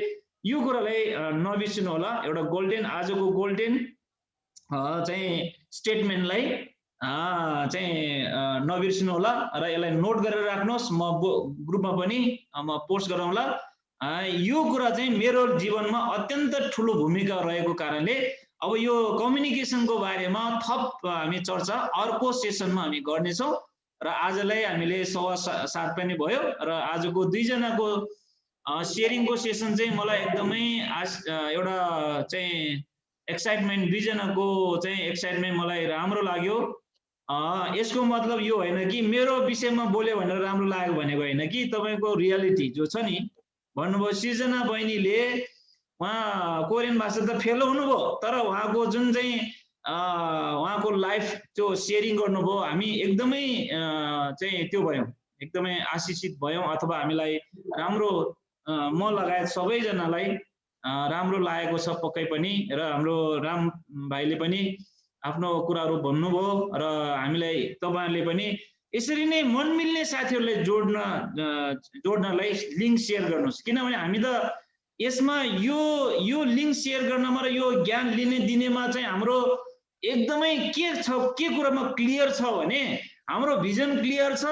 यो कुरालाई नबिर्सिनु होला। एउटा गोल्डन आजको गोल्डन चाहिँ स्टेटमेन्टलाई चाहिँ नबिर्सिनु होला र यसलाई नोट गरेर राख्नुहोस्। म ग्रुपमा पनि म पोस्ट गराउँला। यो कुरा चाहिँ मेरो जीवनमा अत्यन्त ठुलो भूमिका रहेको कारणले अब यो कम्युनिकेसनको बारेमा थप हामी चर्चा अर्को सेसनमा हामी गर्नेछौँ र आजलाई हामीले 7:15 पनि भयो र आजको दुईजनाको शेयरिङको सेसन चाहिँ मलाई एकदमै एउटा चाहिँ एक्साइटमेन्ट दुईजनाको चाहिँ एक्साइटमेन्ट मलाई राम्रो लाग्यो। यसको मतलब यो होइन कि मेरो विषयमा बोल्यो भनेर राम्रो लाग्यो भनेको होइन कि तपाईको रियालिटी जो छ नि भन्नुभयो सृजना बहिनीले उहाँ कोरियन भाषा त फेलो हुनुभयो तर उहाँको जुन चाहिँ उहाँको लाइफ त्यो शेयरिङ गर्नुभयो हामी एकदमै चाहिँ त्यो भयौं एकदमै आशिषित भयौं अथवा हामीलाई राम्रो म लगायत सबैजनालाई राम्रो लागेको छ पक्कै पनि र हाम्रो राम भाइले पनि आफ्नो कुराहरू भन्नुभयो र हामीलाई तपाईहरुले पनि यसरी नै मन मिल्ने साथीहरुलाई जोड्नलाई लिंक शेयर गर्नुस् किनभने हामी त यसमा यो लिंक शेयर गर्नमा र यो ज्ञान दिनेमा चाहिँ हाम्रो एकदमै के छ के कुरामा क्लियर छ भने हाम्रो भिजन क्लियर छ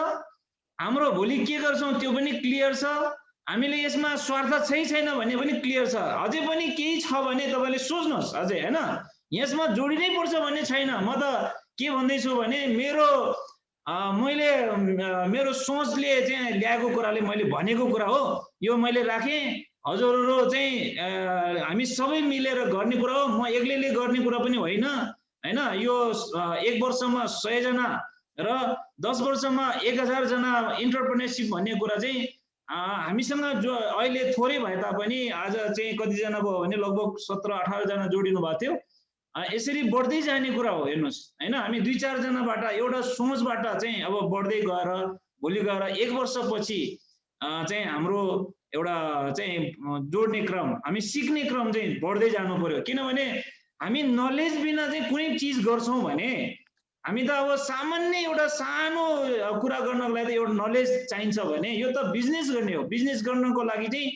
हाम्रो भोलि के गर्छौं त्यो पनि क्लियर छ हामीले यसमा स्वार्थ छैन भने पनि क्लियर छ अझै पनि केही छ भने तपाईले सोच्नुस् अझै हैन यसमा जोडिनै पर्छ भन्ने छैन म त के भन्दै छु भने मैले मेरो सोचले चाहिँ ल्याएको कुराले मैले भनेको कुरा हो यो मैले राखे हजुरहरु चाहिँ हामी सबै मिलेर गर्ने कुरा हो म एक्लैले गर्ने कुरा पनि होइन हैन यो 1 वर्षमा 100 जना र 10 वर्षमा 1000 जना एन्टरप्रेन्योरशिप भन्ने कुरा चाहिँ हामीसँग जो अहिले थोरै भए तापनि आज चाहिँ कति जना भयो भने लगभग 17-18 जना जोडिनु भएको थियो यसरी बढ्दै जाने कुरा हो हेर्नुस् हैन हामी 2-4 जनाबाट एउटा सोचबाट चाहिँ अब बढ्दै गएर भोलि गएर 1 वर्षपछि चाहिँ हाम्रो एउटा चाहिँ जोड्ने क्रम हामी सिक्ने क्रम चाहिँ बढ्दै जानु पर्यो किनभने हामी नलेज बिना चाहिँ कुनै चीज गर्छौं भने हामी त अब सामान्य एउटा सानो कुरा गर्नको लागि एउटा नलेज चाहिन्छ भने यो त बिजनेस गर्ने हो बिजनेस गर्नको लागि चाहिँ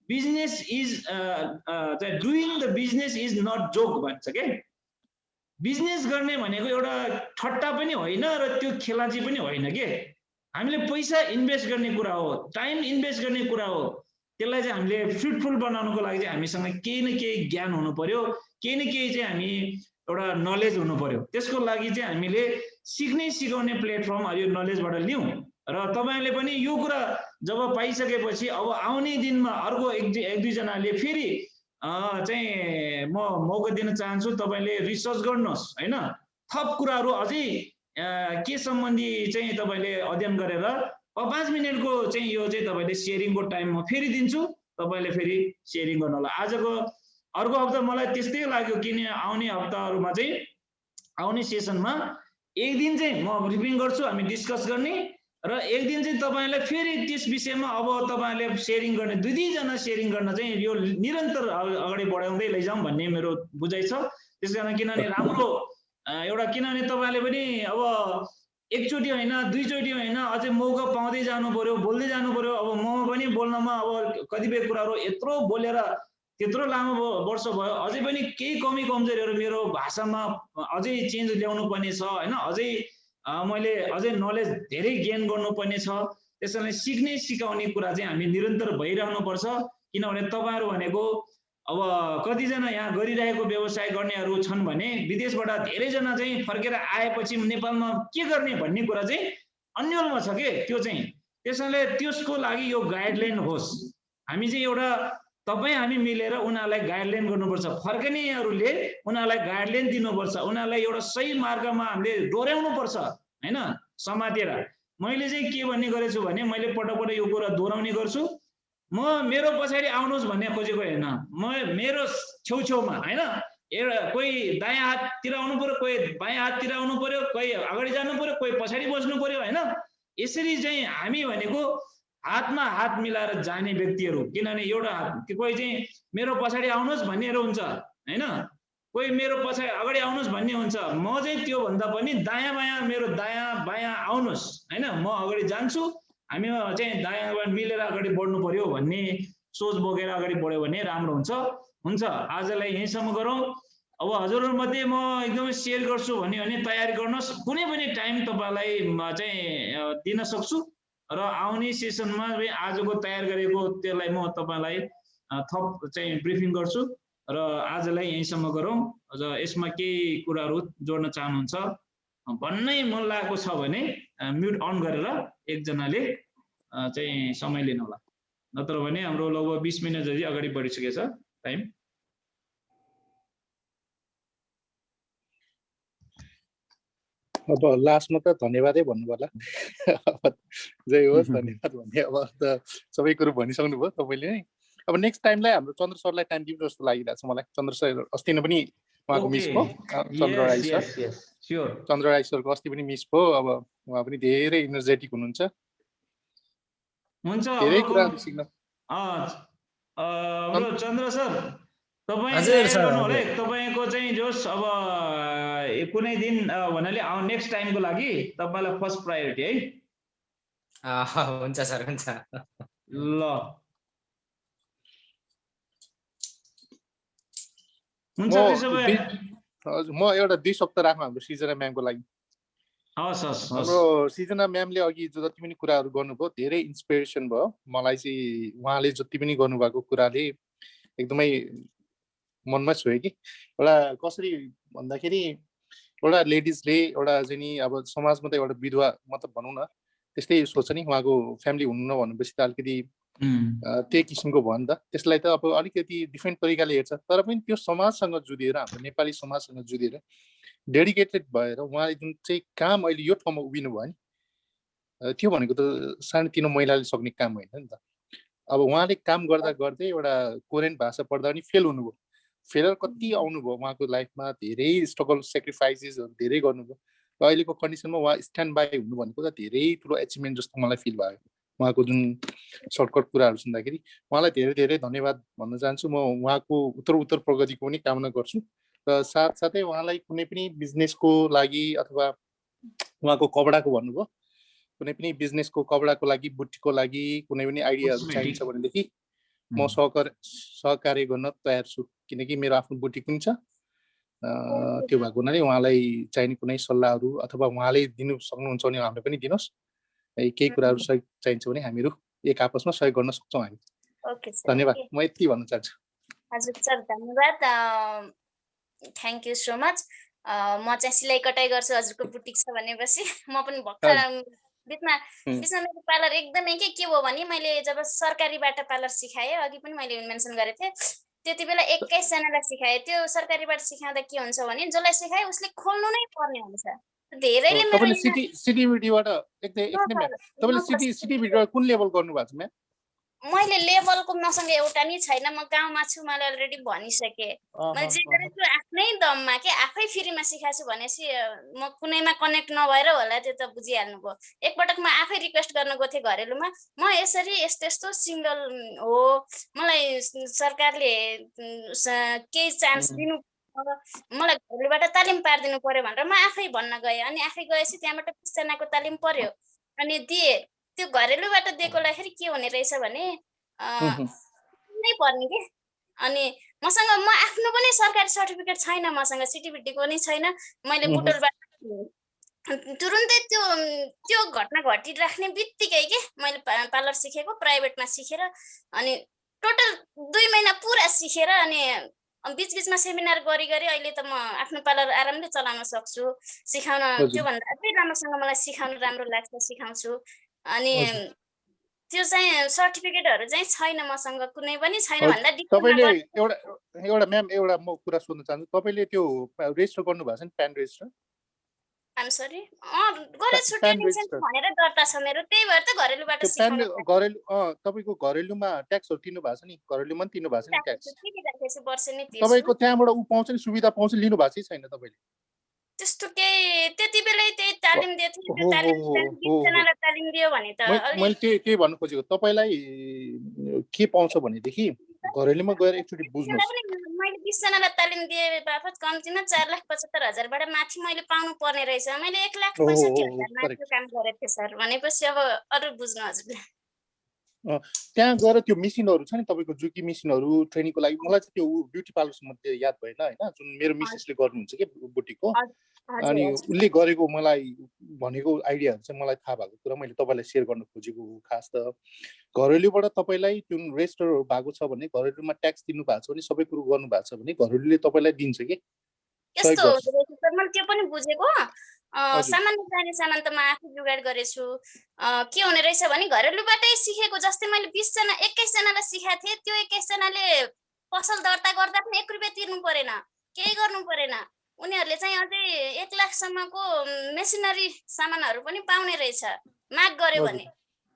business is doing the business is not joke भन्छ के बिजनेस गर्ने भनेको एउटा ठट्टा पनि होइन र त्यो खेलाची पनि होइन के हामीले पैसा इन्भेस्ट गर्ने कुरा हो टाइम इन्भेस्ट गर्ने कुरा हो त्यसलाई चाहिँ हामीले फ्रुटफुल बनाउनको लागि चाहिँ हामीसँग केही न केही ज्ञान हुनु पर्यो केही न केही चाहिँ हामी एउटा नलेज हुनु पर्यो त्यसको लागि चाहिँ हामीले सिकाउने प्लेटफर्म यो नलेजबाट लियौं र तपाईहरुले पनि यो कुरा जब पाइसकेपछि अब आउने दिनमा अर्को एक दुई जनाले फेरि चाहिँ म मौका दिन चाहन्छु तपाईले रिसर्च गर्नुहोस् हैन थप कुराहरु अझै के सम्बन्धी चाहिँ तपाईले अध्ययन गरेर 5 मिनेटको चाहिँ यो चाहिँ तपाईले शेयरिङको टाइम म फेरि दिन्छु तपाईले फेरि शेयरिङ गर्नु होला आजको अर्को हप्ता मलाई त्यस्तै लाग्यो किन आउने हप्ताहरूमा चाहिँ आउने सेसनमा एक दिन चाहिँ म ब्रिफिङ गर्छु, हामी डिस्कस गर्ने र एक दिन चाहिँ तपाईहरुलाई फेरि त्यस विषयमा अब तपाईहरुले सेयरिङ गर्ने, दुई दुईजना सेयरिङ गर्न चाहिँ यो निरन्तर अगाडि बढाउँदै लैजाउँ भन्ने मेरो बुझाइ छ। त्यसकारण किनभने राम्रो एउटा किनभने तपाईहरुले पनि अब एकचोटि होइन दुईचोटि होइन अझै मौका पाउँदै जानु पर्यो, बोल्दै जानु पर्यो। अब म पनि बोल्नमा अब कतिपय कुराहरू यत्रो बोलेर त्यत्रो लामो वर्ष भयो, अझै पनि केही कमी कमजोरीहरू मेरो भाषामा अझै चेन्ज ल्याउनु पर्ने छ हैन, अझै मैले अझै नलेज धेरै गेन गर्नुपर्ने छ। त्यसैले सिक्ने सिकाउने कुरा चाहिँ हामी निरन्तर भइरहनु पर्छ, किनभने तपाईहरु भनेको अब कतिजना यहाँ गरिरहेको व्यवसाय गर्नेहरू छन् भने विदेशबाट धेरैजना चाहिँ फर्केर आएपछि नेपालमा के गर्ने भन्ने कुरा चाहिँ अन्यलमा छ के त्यो चाहिँ। त्यसैले त्यसको लागि यो गाइडलाइन होस्, हामी चाहिँ एउटा तपाई हामी मिलेर उनीहरूलाई गाइडलाइन गर्नुपर्छ, फर्कनेहरूले उनीहरूलाई गाइडलाइन दिनुपर्छ, उनीहरूलाई एउटा सही मार्गमा हामीले डोर्याउनु पर्छ हैन समातेर। मैले चाहिँ के भन्ने गरेछु भने मैले पटक पटक यो कुरा दोहोऱ्याउने गर्छु, म मेरो पछाडि आउनुस् भन्ने खोजेको हैन, म मेरो छेउछेउमा हैन एउटा कोही दायाँ हाततिर आउनु पर्यो, कोही बायाँ हाततिर आउनु पर्यो, कोही अगाडि जानु पर्यो, कोही पछाडि बस्नु पर्यो हैन। यसरी चाहिँ हामी भनेको हातमा हात मिलाएर जाने व्यक्तिहरू, किनभने एउटा कोही चाहिँ मेरो पछाडि आउनुस् भन्नेहरू हुन्छ हैन, कोही मेरो पछाडि अगाडि आउनुस् भन्ने हुन्छ। म चाहिँ त्यो भन्दा पनि दायाँ बायाँ मेरो दायाँ बायाँ आउनुस् हैन, म अगाडि जान्छु, हामी चाहिँ दायाँ बायाँ मिलेर अगाडि बढ्नु पर्यो भन्ने सोच बोकेर अगाडि बढ्यो भने राम्रो हुन्छ। हुन्छ आजलाई यहीँसम्म गरौँ। अब हजुरहरूमध्ये म एकदमै सेयर गर्छु भने तयारी गर्नुहोस्, कुनै पनि टाइम तपाईलाई चाहिँ दिन सक्छु र आउने सेसनमा आजको तयार गरेको त्यसलाई म तपाईलाई थप चाहिँ ब्रिफिङ गर्छु र आजलाई यहीँसम्म गरौँ। यसमा केही कुराहरू जोड्न चाहनुहुन्छ भन्नै मन लागेको छ भने म्युट अन गरेर एकजनाले चाहिँ समय लिनु होला, नत्र भने हाम्रो लगभग 20 मिनेट जति अगाडि बढिसकेछ टाइम। अब लास्टमा त धन्यवादै भन्नु पर्ला। जय होस्, धन्यवाद भन्ने अब त सबै कुरो भनिसक्नु भयो तपाईँले नै। अब नेक्स्ट टाइमलाई हाम्रो चन्द्र सरलाई टाइम दिनु जस्तो लागिरहेको छ मलाई। चन्द्र सर अस्ति नै पनि उहाँको मिस भयो, चन्द्र राई सर, चन्द्र राई सरको अस्ति पनि मिस भयो। अब उहाँ पनि धेरै एनर्जेटिक हुनुहुन्छ, हुन्छ धेरै कुराहरू सिक्न। हाम्रो चन्द्र सर तपाईँ गर्नु होला है, तपाईँको चाहिँ जोस अब कुनै दिन भन्नाले नेक्स्ट टाइमको लागि तपाईँलाई फर्स्ट प्रायोरिटी है। हुन्छ सर, हुन्छ। ल हुन्छ म एउटा 2 सप्ताह राख्नु हाम्रो सृजना म्यामको लागि। हाम्रो सृजना म्यामले अघि जति पनि कुराहरू गर्नुभयो धेरै इन्सपिरेसन भयो मलाई चाहिँ। उहाँले जति पनि गर्नुभएको कुराले एकदमै मनमा छोयो कि एउटा कसरी भन्दाखेरि एउटा लेडिजले एउटा चाहिँ नि अब समाजमा त एउटा विधवा मतलब भनौँ न त्यस्तै सोच नि, उहाँको फ्यामिली हुनु भनेपछि त अलिकति त्यही किसिमको भयो नि त। त्यसलाई त अब अलिकति डिफ्रेन्ट तरिकाले हेर्छ, तर पनि त्यो समाजसँग जुधेर, हाम्रो नेपाली समाजसँग जुधेर डेडिकेटेड भएर उहाँले जुन चाहिँ काम अहिले यो ठाउँमा उभिनु भयो नि, त्यो भनेको त सानोतिनो महिलाले सक्ने काम होइन नि त। अब उहाँले काम गर्दा गर्दै एउटा कोरियन भाषा पढ्दा पनि फेल हुनुभयो, फेलर कति आउनुभयो उहाँको लाइफमा, धेरै स्ट्रगल सेक्रिफाइसेसहरू धेरै गर्नुभयो र अहिलेको कन्डिसनमा उहाँ स्ट्यान्ड बाई हुनु भनेको त धेरै ठुलो एचिभमेन्ट जस्तो मलाई फिल भयो। उहाँको जुन सर्टकट कुराहरू सुन्दाखेरि उहाँलाई धेरै धेरै धन्यवाद भन्न चाहन्छु। म उहाँको उत्तर प्रगतिको पनि कामना गर्छु र साथसाथै उहाँलाई कुनै पनि बिजनेसको लागि अथवा उहाँको कपडाको भन्नुभयो, कुनै पनि बिजनेसको कपडाको लागि बुटीको लागि कुनै पनि आइडियाहरू चाहिन्छ भनेदेखि म सहकार्य गर्न तयार छु, किनकि मेरो आफ्नो बुटिक पनि छ। त्यो भएको हुनाले उहाँलाई चाहिने कुनै सल्लाहहरू अथवा उहाँले दिनु सक्नुहुन्छ भने हामीले पनि दिनुहोस्। केही कुराहरू सहयोग चाहिन्छ भने हामीहरू एक आपसमा सहयोग गर्न सक्छौँ हामी। धन्यवाद, म यति भन्न चाहन्छु। हजुर सर धन्यवाद, थ्याङ्क यू सो मच। म चाहिँ सिलाइ कटाइ गर्छु, हजुरको बुटिक छ भनेपछि म पनि भर्खर बिचमा मेरो पार्लर एकदमै के भयो भने मैले जब सरकारीबाट पार्लर सिकाएँ, अघि पनि मैले मेन्सन गरेको थिएँ, त्यति बेला 21 जनालाई सिकाएँ। त्यो सरकारीबाट सिकाउँदा के हुन्छ भने जसलाई सिकाए उसले खोल्नु नै पर्ने हुन्छ। धेरैले तपाईले सिटी भिडियोबाट तपाईँले सिटी भिडियोबाट कुन लेभल गर्नु भएको छ म्याम? मैले लेभलको मसँग एउटा नि छैन, म गाउँमा छु, मैले अलरेडी भनिसकेँ। मैले जे गरेछु आफ्नै दममा के आफै फ्रीमा सिकाएको छु भनेपछि म कुनैमा कनेक्ट नभएर होला, त्यो त बुझिहाल्नुभयो। एकपटक म आफै रिक्वेस्ट गर्न गएको थिएँ घरेलुमा, म यसरी यस्तो यस्तो सिङ्गल हो, मलाई सरकारले केही चान्स दिनु, मलाई घरेलुबाट तालिम पारिदिनु पर्यो भनेर म आफै भन्न गएँ। अनि आफै गएपछि त्यहाँबाट 20 जनाको तालिम पर्यो अनि दिएँ। त्यो घरेलुबाट दिएकोलाई फेरि के हुने रहेछ भने नै पर्ने के। अनि मसँग म आफ्नो पनि सरकारी सर्टिफिकेट छैन, मसँग सिटिबिटीको पनि छैन। मैले बुटोलबाट तुरुन्तै त्यो घटना घटिराख्ने बित्तिकै के मैले पार्लर सिकेको प्राइभेटमा सिकेर अनि टोटल 2 महिना पुरा सिकेर अनि बिचबिचमा सेमिनार गरी अहिले त म आफ्नो पार्लर आरामले चलाउन सक्छु। सिकाउन त्योभन्दा अझै राम्रोसँग मलाई सिकाउन राम्रो लाग्छ, सिकाउँछु। अनि त्यो चाहिँ सर्टिफिकेटहरु चाहिँ छैन मसँग, कुनै पनि छैन भन्दा तपाईले एउटा म्याम एउटा म कुरा सोध्न चाहन्छु। तपाईले त्यो रेजिस्टर गर्नु भएको छ नि, प्यान रेजिस्टर? आम सरी गरेछु, ट्रेनिङ सेन्टर भनेर दर्ता छ मेरो, त्यही भएर त घरेलुबाट सिकाउनु। घरेलु तपाईको घरेलुमा ट्याक्सहरु तिर्नु भएको छ नि, घरेलुमा पनि तिर्नु भएको छ नि ट्याक्स। तपाईको त्यहाँबाट उ पाउँछ नि, सुविधा पाउँछ, लिनु भएको छैन तपाईले? त्यस्तो केही त्यति बेलै त्यही तालिम दिएको थियो, त्यो तालिम 20 जनालाई तालिम दियो भने त मैले त्यही भन्नु खोजेको। तपाईलाई के पाउँछ भनेदेखि घरेलुमा गएर एकचोटी बुझ्नुस्। मैले 20 जनालाई तालिम दिए बापत कम्तीमा 4,75,000 बाट माथि मैले पाउनु पर्ने रहेछ। मैले 1,65,000 मा त्यो काम गरेको थिएँ सर। भनेपछि अब अरु बुझ्नु हजुरले। त्यहाँ गएर त्यो मिसिनहरु छ नि, तपाईको जुकी मिसिनहरु ट्रेनिङको लागि। मलाई चाहिँ त्यो ब्युटी पार्लर मध्ये याद भएन हैन, जुन मेरो मिसेसले गर्नुहुन्छ के बुटीको। अनि उले गरेको मलाई भनेको आइडियाहरु चाहिँ मलाई थाहा भएको कुरा मैले तपाईलाई शेयर गर्न खोजेको हो। खास त घरेलुबाट तपाईलाई त्यो रेजिस्टर भएको छ भने, घरेलुमा ट्याक्स दिनु भएको छ भने, सबै कुरो गर्नु भएको छ भने घरेलुले तपाईलाई दिन्छ के। यस्तो सर मैले त्यो पनि बुझेको। सामान्य चाहिने सामान त म आफै जुगाड गरेछु। के हुने रहेछ भने घरेलुबाटै सिकेको, जस्तै मैले 20 जना 21 जनालाई सिकाएको थिएँ, त्यो 21 जनाले पसल दर्ता गर्दा पनि 1 रुपैयाँ तिर्नु परेन, केही गर्नु परेन। उनीहरुले चाहिँ अझै 1 लाख सम्मको मेसिनरी सामानहरु पनि पाउने रहेछ माग गर्यो भने।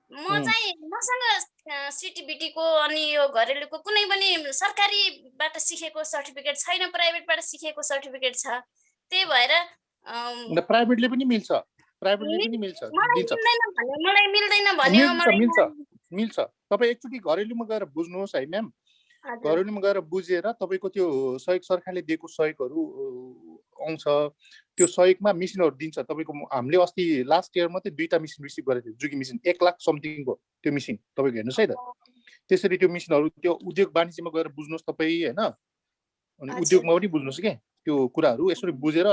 म चाहिँ मसँग सिटिबिटी को अनि यो घरेलुको कुनै पनि सरकारीबाट सिकेको सर्टिफिकेट छैन, प्राइभेटबाट सिकेको सर्टिफिकेट छ। त्यही भएर प्राइभेटले पनि मिल्छ, प्राइभेटले पनि मिल्छ, दिन्छ। मलाई मिल्दैन भन्यो, मिल्छ। तपाई एकचोटी घरेलुमा गएर बुझ्नुहोस् है म्याम। घरेलुमा गएर बुझेर तपाईको त्यो सहयोग सरकारले दिएको सहयोगहरु आउँछ, त्यो सहयोगमा मिसिनहरु दिन्छ तपाईको। हामीले अस्ति लास्ट इयर मात्रै 2टा मिसिन रिसिभ गरेको थियौ, जुकी मिसिन 1 लाख समथिङको त्यो मिसिन। तपाईको हेर्नुस् है त। त्यसरी त्यो मिसिनहरु त्यो उद्योग वाणिज्यमा गएर बुझ्नुहोस् तपाई हैन। अनि उद्योगमा पनि बुझ्नुहोस् के त्यो कुराहरु। यसरी बुझेर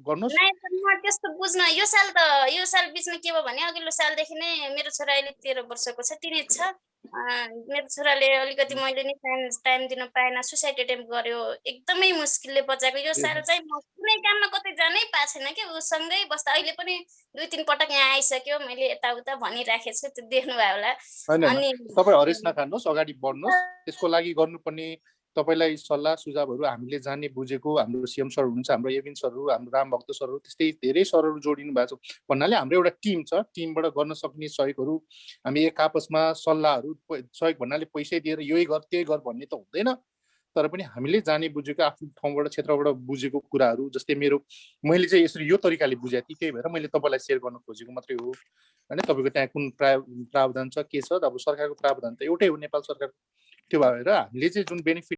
गर्नुहोस्। नाइ सर, म त्यस्तो बुझ्न यो साल बिचमा के भयो भने अघिल्लो सालदेखि नै मेरो छोरा अहिले 13 वर्षको छ, टिनेज छ। मेरो छोराले अलिकति मैले नि टाइम दिन पाएन, सुसाइड एटेम्प्ट गर्यो, एकदमै मुस्किलले बचाएको। यो साल चाहिँ म कुनै काममा कतै जानै पाएको छैन के, उसँगै बस्दा। अहिले पनि 2-3 पटक यहाँ आइसक्यो, मैले यताउता भनिराखेको छु, त्यो देख्नु भयो होला। अनि तपाई हरेस नखानुहोस्, अगाडि बढ्नुहोस्। त्यसको लागि गर्नुपर्ने तपाईलाई सल्लाह सुझावहरु हामीले जाने बुझेको हाम्रो सीएम सर हुनुहुन्छ, हाम्रो एबिन सरहरु, हाम्रो रामभक्त सरहरु, त्यस्तै धेरै सरहरु जोडिनु भएको छ भन्नाले हाम्रो एउटा टिम छ। टिमबाट गर्न सक्ने सहयोगहरु हामी एक आपसमा सल्लाहहरु, सहयोग भन्नाले पैसै दिएर यही गर त्यही गर भन्ने त हुँदैन। तर पनि हामीले जाने बुझेको आफ्नो ठाउँबाट क्षेत्रबाट बुझेको कुराहरु, जस्तै मैले चाहिँ यसरी यो तरिकाले बुझे थिएँ, त्यही भएर मैले तपाईलाई शेयर गर्न खोजेको मात्रै हो हैन। तपाईको त्यहाँ कुन प्रावधान छ, के छ, अब सरकारको प्रावधान त एउटै हो नेपाल सरकार। त्यो भएर हामीले चाहिँ जुन बेनिफिट